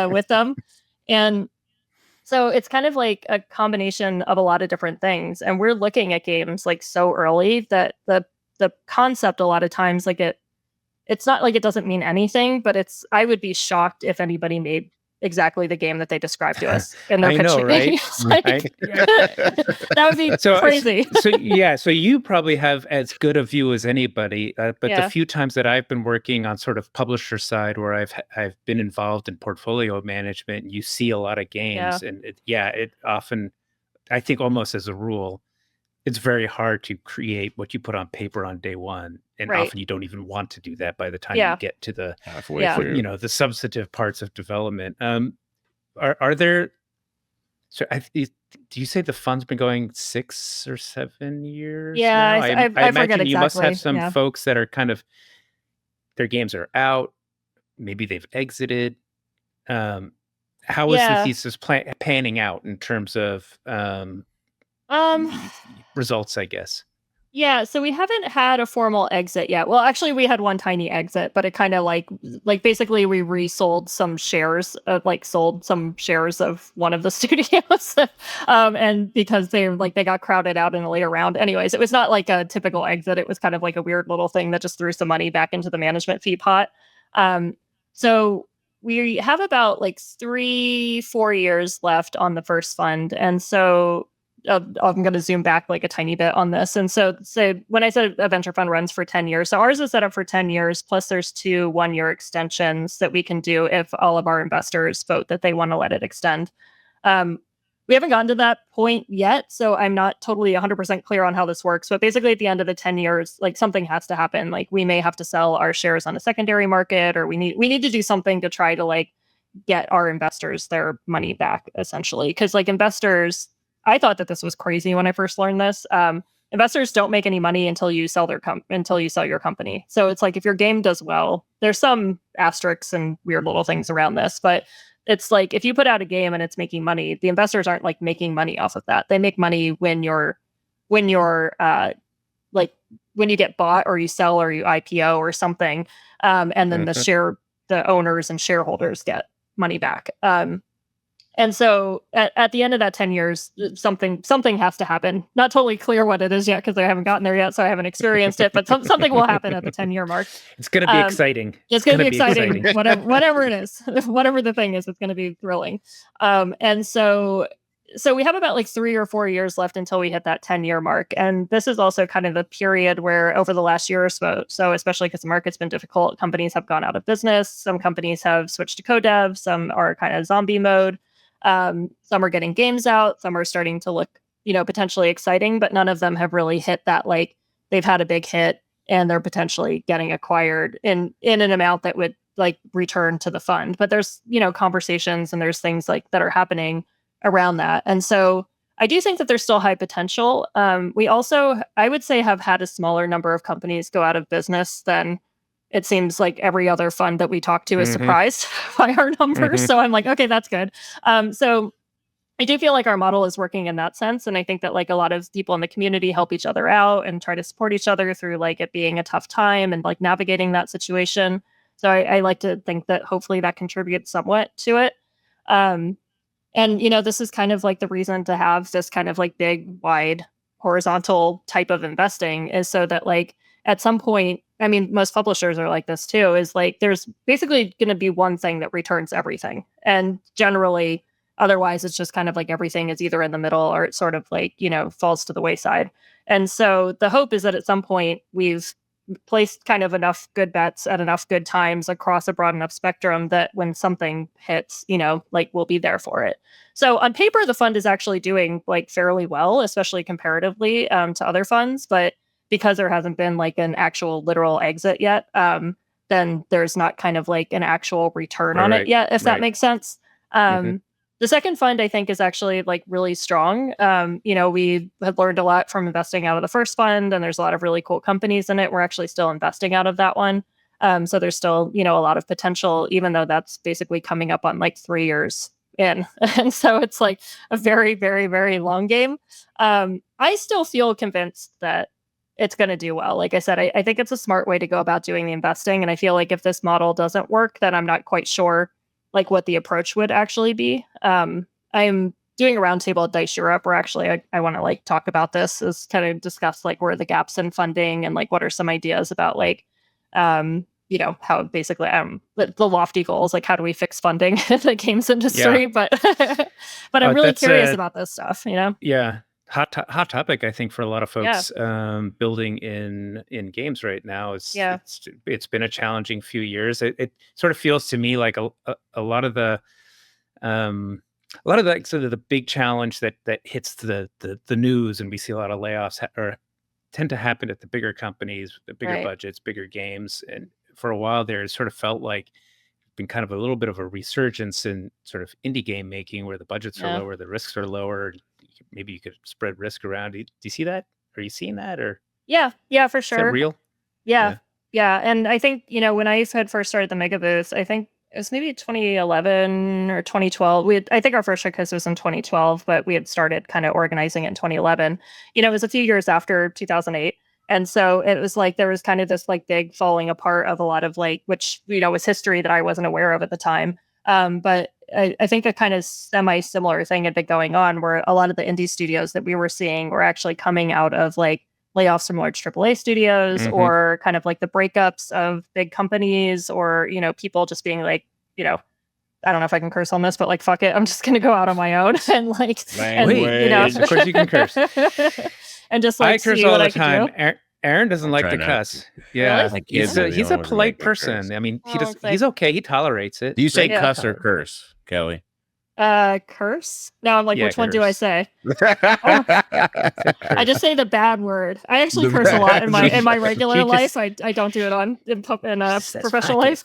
with them? And so it's kind of like a combination of a lot of different things. And we're looking at games like so early that the concept a lot of times, like it's not like it doesn't mean anything, but I would be shocked if anybody made exactly the game that they described to us in their pitch. Know, right? Like, that would be crazy. So you probably have as good a view as anybody, but the few times that I've been working on sort of publisher side where I've been involved in portfolio management, you see a lot of games, and it often, I think almost as a rule, it's very hard to create what you put on paper on day one. And often you don't even want to do that by the time you get to the halfway through, you know, the substantive parts of development. Are there, so do you say the fund's been going 6 or 7 years? Yeah, now? I imagine exactly. You must have some yeah. folks that are kind of, their games are out, maybe they've exited. How is the thesis panning out in terms of results, I guess? Yeah, so we haven't had a formal exit yet. Well, actually, we had one tiny exit, but it kind of like basically we resold some shares, sold some shares of one of the studios, and because they got crowded out in a later round. Anyways, it was not like a typical exit. It was kind of like a weird little thing that just threw some money back into the management fee pot. So we have about like 3-4 years left on the first fund, and so. I'm going to zoom back like a tiny bit on this. And so when I said a venture fund runs for 10 years, so ours is set up for 10 years, plus there's 2 one-year extensions that we can do if all of our investors vote that they want to let it extend. We haven't gotten to that point yet, so I'm not totally 100% clear on how this works. But basically at the end of the 10 years, like something has to happen. Like we may have to sell our shares on a secondary market, or we need to do something to try to like get our investors their money back, essentially. Because like investors, I thought that this was crazy when I first learned this. Investors don't make any money until you sell your company. So it's like if your game does well, there's some asterisks and weird little things around this, but it's like if you put out a game and it's making money, the investors aren't like making money off of that. They make money when you're when you get bought or you sell or you IPO or something, and then the owners and shareholders get money back. And so at the end of that 10 years, something has to happen. Not totally clear what it is yet because I haven't gotten there yet, so I haven't experienced it. But something will happen at the 10-year mark. It's going to be exciting. It's going to be exciting. Whatever it is, whatever the thing is, it's going to be thrilling. And so we have about like 3 or 4 years left until we hit that 10-year mark. And this is also kind of the period where over the last year or so especially because the market's been difficult, companies have gone out of business. Some companies have switched to co-dev. Some are kind of zombie mode. Some are getting games out. Some are starting to look, potentially exciting, but none of them have really hit that, like they've had a big hit and they're potentially getting acquired in an amount that would like return to the fund. But there's, conversations and there's things like that are happening around that. And so I do think that there's still high potential. We also, I would say, have had a smaller number of companies go out of business than it seems like every other fund that we talk to is surprised by our numbers. So I'm like, okay, that's good. So I do feel like our model is working in that sense. And I think that like a lot of people in the community help each other out and try to support each other through like it being a tough time and like navigating that situation. So I like to think that hopefully that contributes somewhat to it. And, this is kind of like the reason to have this kind of like big, wide, horizontal type of investing is so that like at some point, I mean, most publishers are like this too, is like there's basically going to be one thing that returns everything. And generally, otherwise, it's just kind of like everything is either in the middle or it sort of like, falls to the wayside. And so the hope is that at some point we've placed kind of enough good bets at enough good times across a broad enough spectrum that when something hits, like we'll be there for it. So on paper, the fund is actually doing like fairly well, especially comparatively to other funds. But because there hasn't been like an actual literal exit yet, then there's not kind of like an actual return on it yet, if that makes sense. The second fund, I think, is actually like really strong. We had learned a lot from investing out of the first fund, and there's a lot of really cool companies in it. We're actually still investing out of that one. So there's still, a lot of potential, even though that's basically coming up on like 3 years in. And so it's like a very, very, very long game. I still feel convinced that it's going to do well. Like I said, I think it's a smart way to go about doing the investing. And I feel like if this model doesn't work, then I'm not quite sure like what the approach would actually be. I'm doing a roundtable at Dice Europe where actually I want to like talk about this, is kind of discuss like where are the gaps in funding and like what are some ideas about like, how basically the lofty goals, like how do we fix funding in the games industry? Yeah. But I'm really curious about this stuff, Yeah. Hot topic, I think, for a lot of folks building in games right now. It's been a challenging few years. It sort of feels to me like a lot of the sort of the big challenge that hits the news, and we see a lot of layoffs or tend to happen at the bigger companies, the bigger budgets, bigger games. And for a while there, it sort of felt like been kind of a little bit of a resurgence in sort of indie game making, where the budgets are lower, the risks are lower. Maybe you could spread risk around. Do you see that? Are you seeing that? Or yeah, for sure. Is that real? Yeah. And I think when I had first started the Megabooth, I think it was maybe 2011 or 2012. I think our first showcase was in 2012, but we had started kind of organizing it in 2011. It was a few years after 2008. And so it was like there was kind of this like big falling apart of a lot of like, which, was history that I wasn't aware of at the time. But I think a kind of semi-similar thing had been going on where a lot of the indie studios that we were seeing were actually coming out of like layoffs from large AAA studios or kind of like the breakups of big companies or, people just being like, I don't know if I can curse on this, but like, fuck it, I'm just going to go out on my own and like, of course you can curse. And just like, I curse all the time. Aaron doesn't like to cuss. Yeah, really? He's a polite person. I mean, he's okay. He tolerates it. Do you say cuss or curse, Kelly? Curse? No, I'm like, which one do I say? I just say the bad word. I actually curse a lot in my regular life. I don't do it in professional life.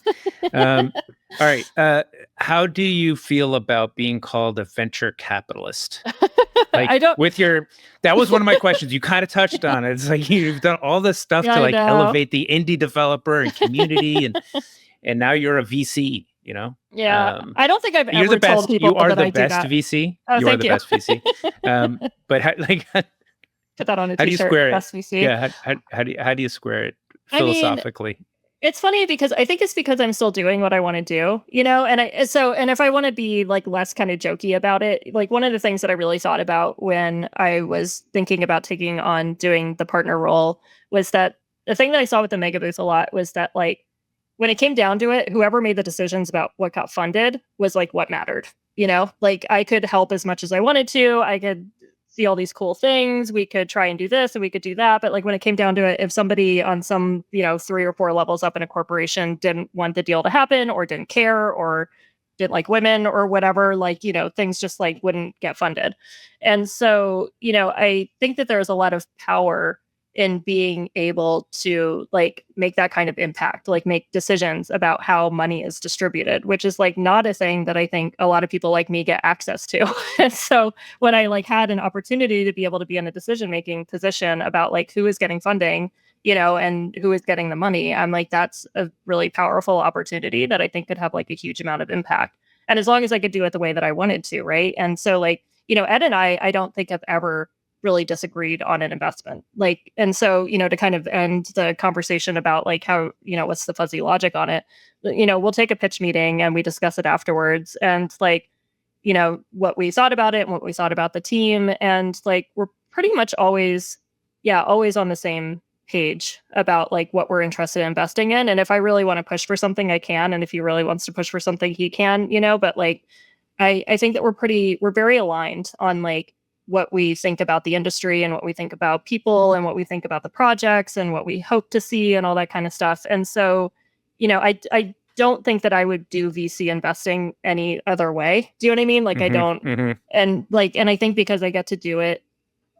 All right. How do you feel about being called a venture capitalist? Like, I don't. That was one of my questions. You kind of touched on it. It's like you've done all this stuff to like elevate the indie developer and community, and now you're a VC. Yeah, I don't think I've ever told people that I do that. You are the best VC. Oh, you are the best VC. But put that on a t-shirt. How do you square it? Best VC. Yeah. How do you square it philosophically? I mean, it's funny because I think it's because I'm still doing what I want to do, and if I want to be like less kind of jokey about it, like one of the things that I really thought about when I was thinking about taking on doing the partner role was that the thing that I saw with the Megabooth a lot was that like when it came down to it, whoever made the decisions about what got funded was like what mattered, like I could help as much as I wanted to. I could see all these cool things. We could try and do this and we could do that. But like when it came down to it, if somebody on some, 3 or 4 levels up in a corporation didn't want the deal to happen or didn't care or didn't like women or whatever, like, things just like wouldn't get funded. And so, I think that there's a lot of power in being able to like make that kind of impact, like make decisions about how money is distributed, which is like not a thing that I think a lot of people like me get access to. And so when I like had an opportunity to be able to be in a decision-making position about like who is getting funding, and who is getting the money, I'm like, that's a really powerful opportunity that I think could have like a huge amount of impact. And as long as I could do it the way that I wanted to, right? And so like, Ed and I don't think have ever really disagreed on an investment. Like, and so, to kind of end the conversation about like how, what's the fuzzy logic on it, we'll take a pitch meeting and we discuss it afterwards. And like, what we thought about it and what we thought about the team. And like, we're pretty much always on the same page about like what we're interested in investing in. And if I really want to push for something, I can. And if he really wants to push for something, he can, but like, I think that we're very aligned on like what we think about the industry and what we think about people and what we think about the projects and what we hope to see and all that kind of stuff. And so, I don't think that I would do VC investing any other way. Do you know what I mean? Like, I don't, and I think because I get to do it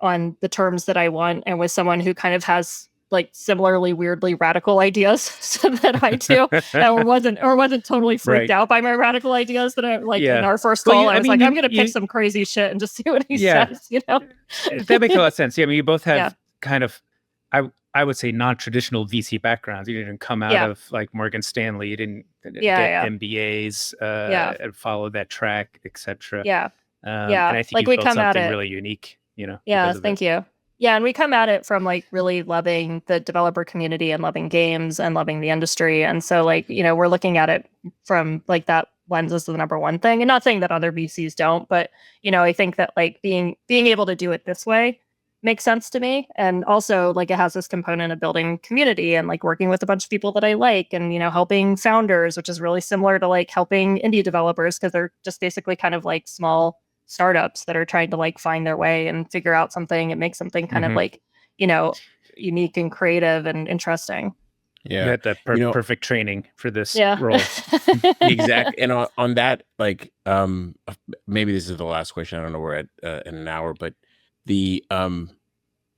on the terms that I want and with someone who kind of has like similarly weirdly radical ideas that I do, or wasn't totally freaked out by my radical ideas that I in our first call. I was I'm going to pitch some crazy shit and just see what he says. That makes a lot of sense. Yeah, I mean, you both have kind of, I would say, non-traditional VC backgrounds. You didn't come out of like Morgan Stanley. You didn't get MBAs and follow that track, etc. And I think like we come at it really unique. Thank you. Yeah, and we come at it from like really loving the developer community and loving games and loving the industry. And so like, we're looking at it from like that lens as the number one thing. And not saying that other VCs don't, but I think that like being able to do it this way makes sense to me. And also like it has this component of building community and like working with a bunch of people that I like and, helping founders, which is really similar to like helping indie developers because they're just basically kind of like small startups that are trying to like find their way and figure out something and make something kind of like, unique and creative and interesting. Yeah. You had that perfect training for this role. Exactly. And on that, like, maybe this is the last question. I don't know, we're at in an hour, but the,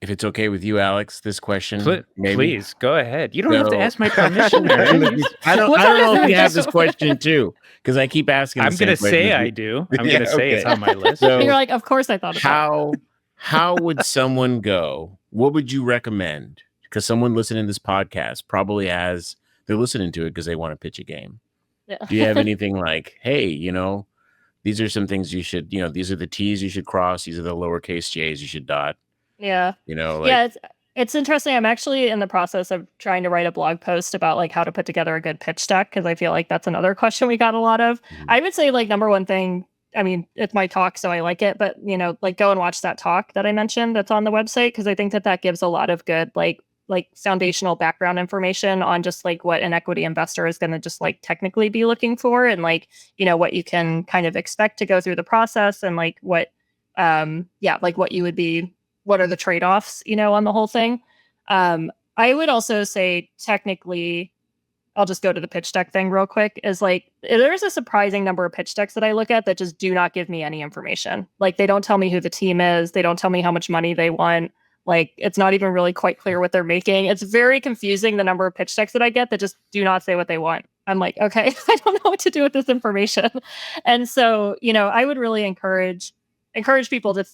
if it's okay with you, Alex, this question, please go ahead. You don't have to ask my permission. I don't know if you have this question too, because I keep asking. I'm going to say I do. I'm going to say it's on my list. So you're like, of course I thought about it. How would someone go? What would you recommend? Because someone listening to this podcast probably they're listening to it because they want to pitch a game. Yeah. Do you have anything like, hey, these are some things you should, these are the T's you should cross. These are the lowercase J's you should dot. Yeah. It's interesting. I'm actually in the process of trying to write a blog post about like how to put together a good pitch deck because I feel like that's another question we got a lot of. I would say like number one thing, I mean, it's my talk, so I like it, but like go and watch that talk that I mentioned that's on the website because I think that gives a lot of good like foundational background information on just like what an equity investor is going to just like technically be looking for and like, what you can kind of expect to go through the process and like what, like what you would be, what are the trade-offs, on the whole thing. I would also say technically, I'll just go to the pitch deck thing real quick, is like, there's a surprising number of pitch decks that I look at that just do not give me any information. Like they don't tell me who the team is. They don't tell me how much money they want. Like, it's not even really quite clear what they're making. It's very confusing, the number of pitch decks that I get that just do not say what they want. I'm like, okay, I don't know what to do with this information. And so, I would really encourage people to,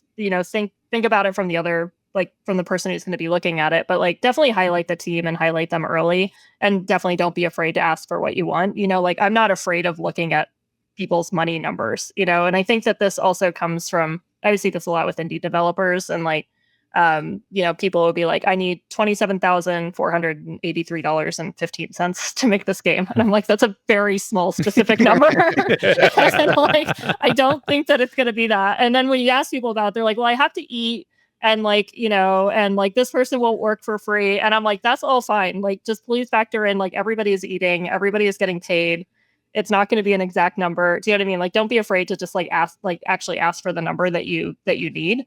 think about it from the other, like from the person who's going to be looking at it, but like definitely highlight the team and highlight them early and definitely don't be afraid to ask for what you want. Like I'm not afraid of looking at people's money numbers, and I think that this also comes from, I see this a lot with indie developers and like, people will be like, I need $27,483.15 to make this game. And I'm like, that's a very small specific number. And like, I don't think that it's going to be that. And then when you ask people about it, they're like, well, I have to eat. And like, and like this person won't work for free. And I'm like, that's all fine. Like, just please factor in, like, everybody is eating, everybody is getting paid. It's not going to be an exact number. Do you know what I mean? Like, don't be afraid to just like actually ask for the number that you need.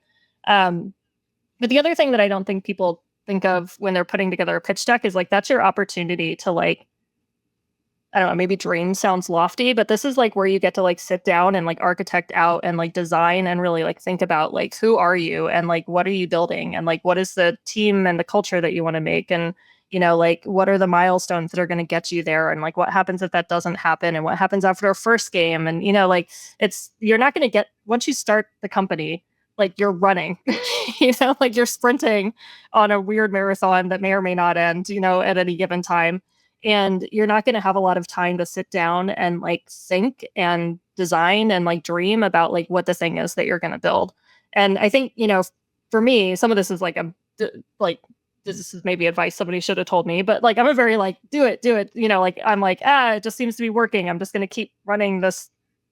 But the other thing that I don't think people think of when they're putting together a pitch deck is like, that's your opportunity to like, I don't know, maybe dream sounds lofty, but this is like where you get to like sit down and like architect out and like design and really like think about like, who are you and like, what are you building? And like, what is the team and the culture that you want to make? And, like, what are the milestones that are going to get you there? And like, what happens if that doesn't happen? And what happens after our first game? And, like, you're not going to get, once you start the company, like you're running, like you're sprinting on a weird marathon that may or may not end, at any given time. And you're not going to have a lot of time to sit down and like think and design and like dream about like what the thing is that you're going to build. And I think, for me, some of this is like, this is maybe advice somebody should have told me, but like, I'm a very like, do it. Like, I'm like, it just seems to be working. I'm just going to keep running this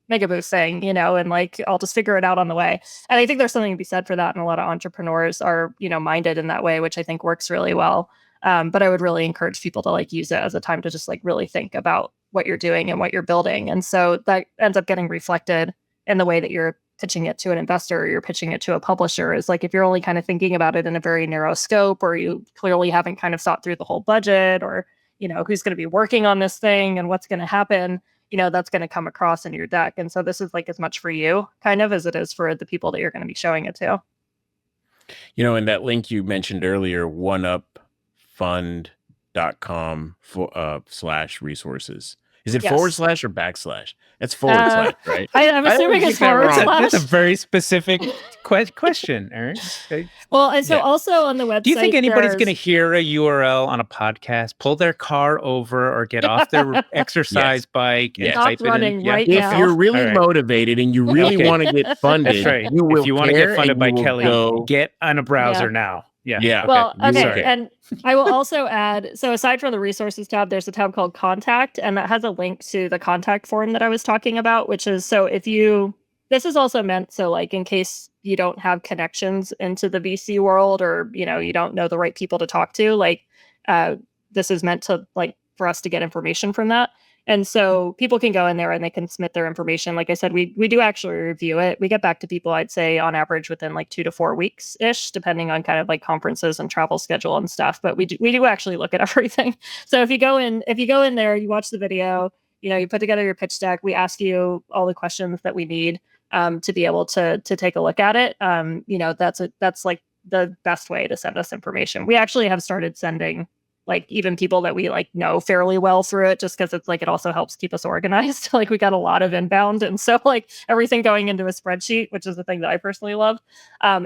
Megabooth thing, and like, I'll just figure it out on the way. And I think there's something to be said for that. And a lot of entrepreneurs are, minded in that way, which I think works really well. But I would really encourage people to like use it as a time to just like really think about what you're doing and what you're building. And so that ends up getting reflected in the way that you're pitching it to an investor or you're pitching it to a publisher, is like if you're only kind of thinking about it in a very narrow scope, or you clearly haven't kind of thought through the whole budget, or who's going to be working on this thing and what's going to happen, that's going to come across in your deck. And so this is like as much for you kind of as it is for the people that you're going to be showing it to. In that link you mentioned earlier, oneupfund.com/resources. Is it / or /? It's / right? I'm assuming it's / That's a very specific question, Aaron. Well, and so also on the website, do you think anybody's going to hear a URL on a podcast, pull their car over, or get off their exercise bike and type it in? Right if now. you're really motivated and you really want to get funded, that's right. You will if you want to get funded by Kelly, get on a browser now. Yeah. Well, okay. And I will also add, so aside from the resources tab, there's a tab called Contact, and that has a link to the contact form that I was talking about, which is, so this is also meant so like in case you don't have connections into the VC world, or, you don't know the right people to talk to, like this is meant to like for us to get information from that. And so people can go in there and they can submit their information. Like I said, we do actually review it. We get back to people, I'd say on average within like 2 to 4 weeks ish, depending on kind of like conferences and travel schedule and stuff. But we do actually look at everything. So if you go in there, you watch the video, you put together your pitch deck, we ask you all the questions that we need to be able to take a look at it. That's like the best way to send us information. We actually have started sending like even people that we like know fairly well through it, just because it's like it also helps keep us organized. Like we got a lot of inbound, and so like everything going into a spreadsheet, which is the thing that I personally love,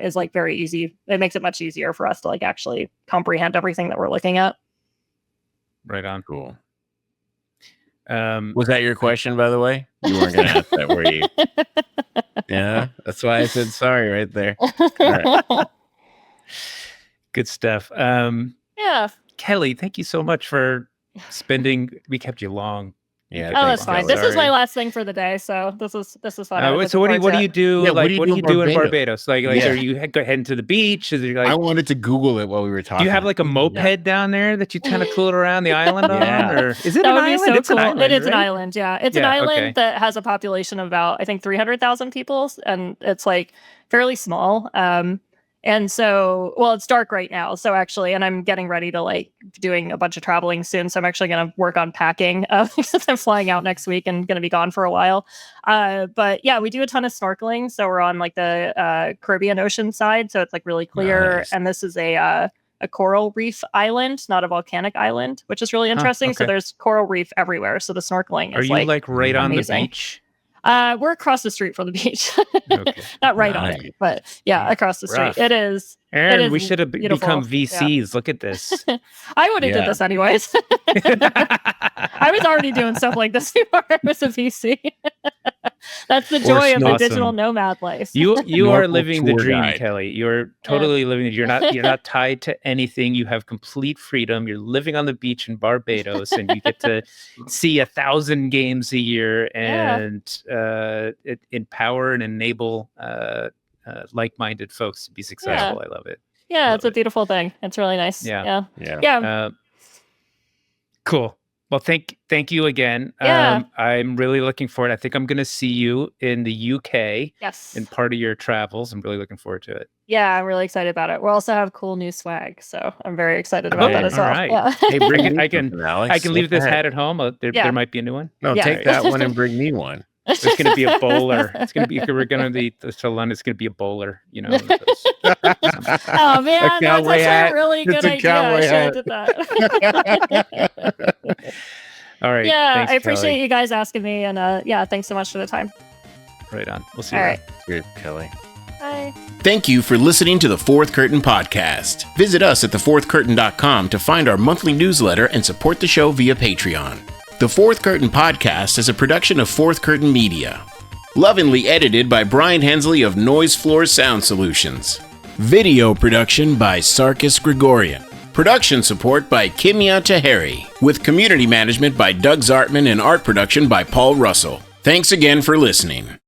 is like very easy. It makes it much easier for us to like actually comprehend everything that we're looking at. Right on. Cool. Was that your question, by the way? You weren't going to ask that, were you? Yeah, that's why I said sorry right there. Right. Good stuff. Yeah. Kelly, thank you so much for we kept you long. Yeah. Oh, that's fine. This is my last thing for the day, so this is fun. So what do you do? Yeah, like, what do you do in Barbados? Like, yeah. Are you heading to the beach? Is it like, I wanted to Google it while we were talking. Do you have like a moped down there that you kind of tool around the island on? Or is it that an would island? Be so it's cool. an island. It is right? an island. Yeah, it's an island that has a population of about I think 300,000 people, and it's like fairly small. And so, well, it's dark right now. So actually, and I'm getting ready to like doing a bunch of traveling soon. So I'm actually going to work on packing because I'm flying out next week and going to be gone for a while. But yeah, we do a ton of snorkeling. So we're on like the Caribbean Ocean side. So it's like really clear. Nice. And this is a coral reef island, not a volcanic island, which is really interesting. So there's coral reef everywhere. So the snorkeling is like right on amazing. The beach? We're across the street from the beach. Not right on it, but yeah, across the street. It is. Aaron, we should have become VCs. Yeah. Look at this. I would have did this anyways. I was already doing stuff like this before I was a VC. That's the joy of the digital nomad life. You are living the dream, guide. Kelly. You're totally living it. You're not tied to anything. You have complete freedom. You're living on the beach in Barbados, and you get to see 1,000 games a year and empower and enable like-minded folks to be successful. I love it. Yeah, it's a beautiful thing. It's really nice. Yeah. Cool. Well, thank you again. Yeah. I'm really looking forward. I think I'm going to see you in the UK. Yes. In part of your travels. I'm really looking forward to it. Yeah, I'm really excited about it. We also have cool new swag, so I'm very excited about that as well. Right. Yeah. Hey, I can leave this hat at home. There might be a new one. No, take that one and bring me one. There's going to be a bowler. It's going to be to London. It's going to be a bowler. Oh man, that's actually a really good idea. I should have did that. All right. Yeah, thanks, I appreciate Kelly. you guys asking me, and thanks so much for the time. Right on. We'll see you. All right. Good, Kelly. Bye. Thank you for listening to the Fourth Curtain podcast. Visit us at thefourthcurtain.com to find our monthly newsletter and support the show via Patreon. The Fourth Curtain podcast is a production of Fourth Curtain Media. Lovingly edited by Bryen Hensley of Noise Floor Sound Solutions. Video production by Sarkis Grigorian. Production support by Kimya Taheri. With community management by Doug Zartman and art production by Paul Russell. Thanks again for listening.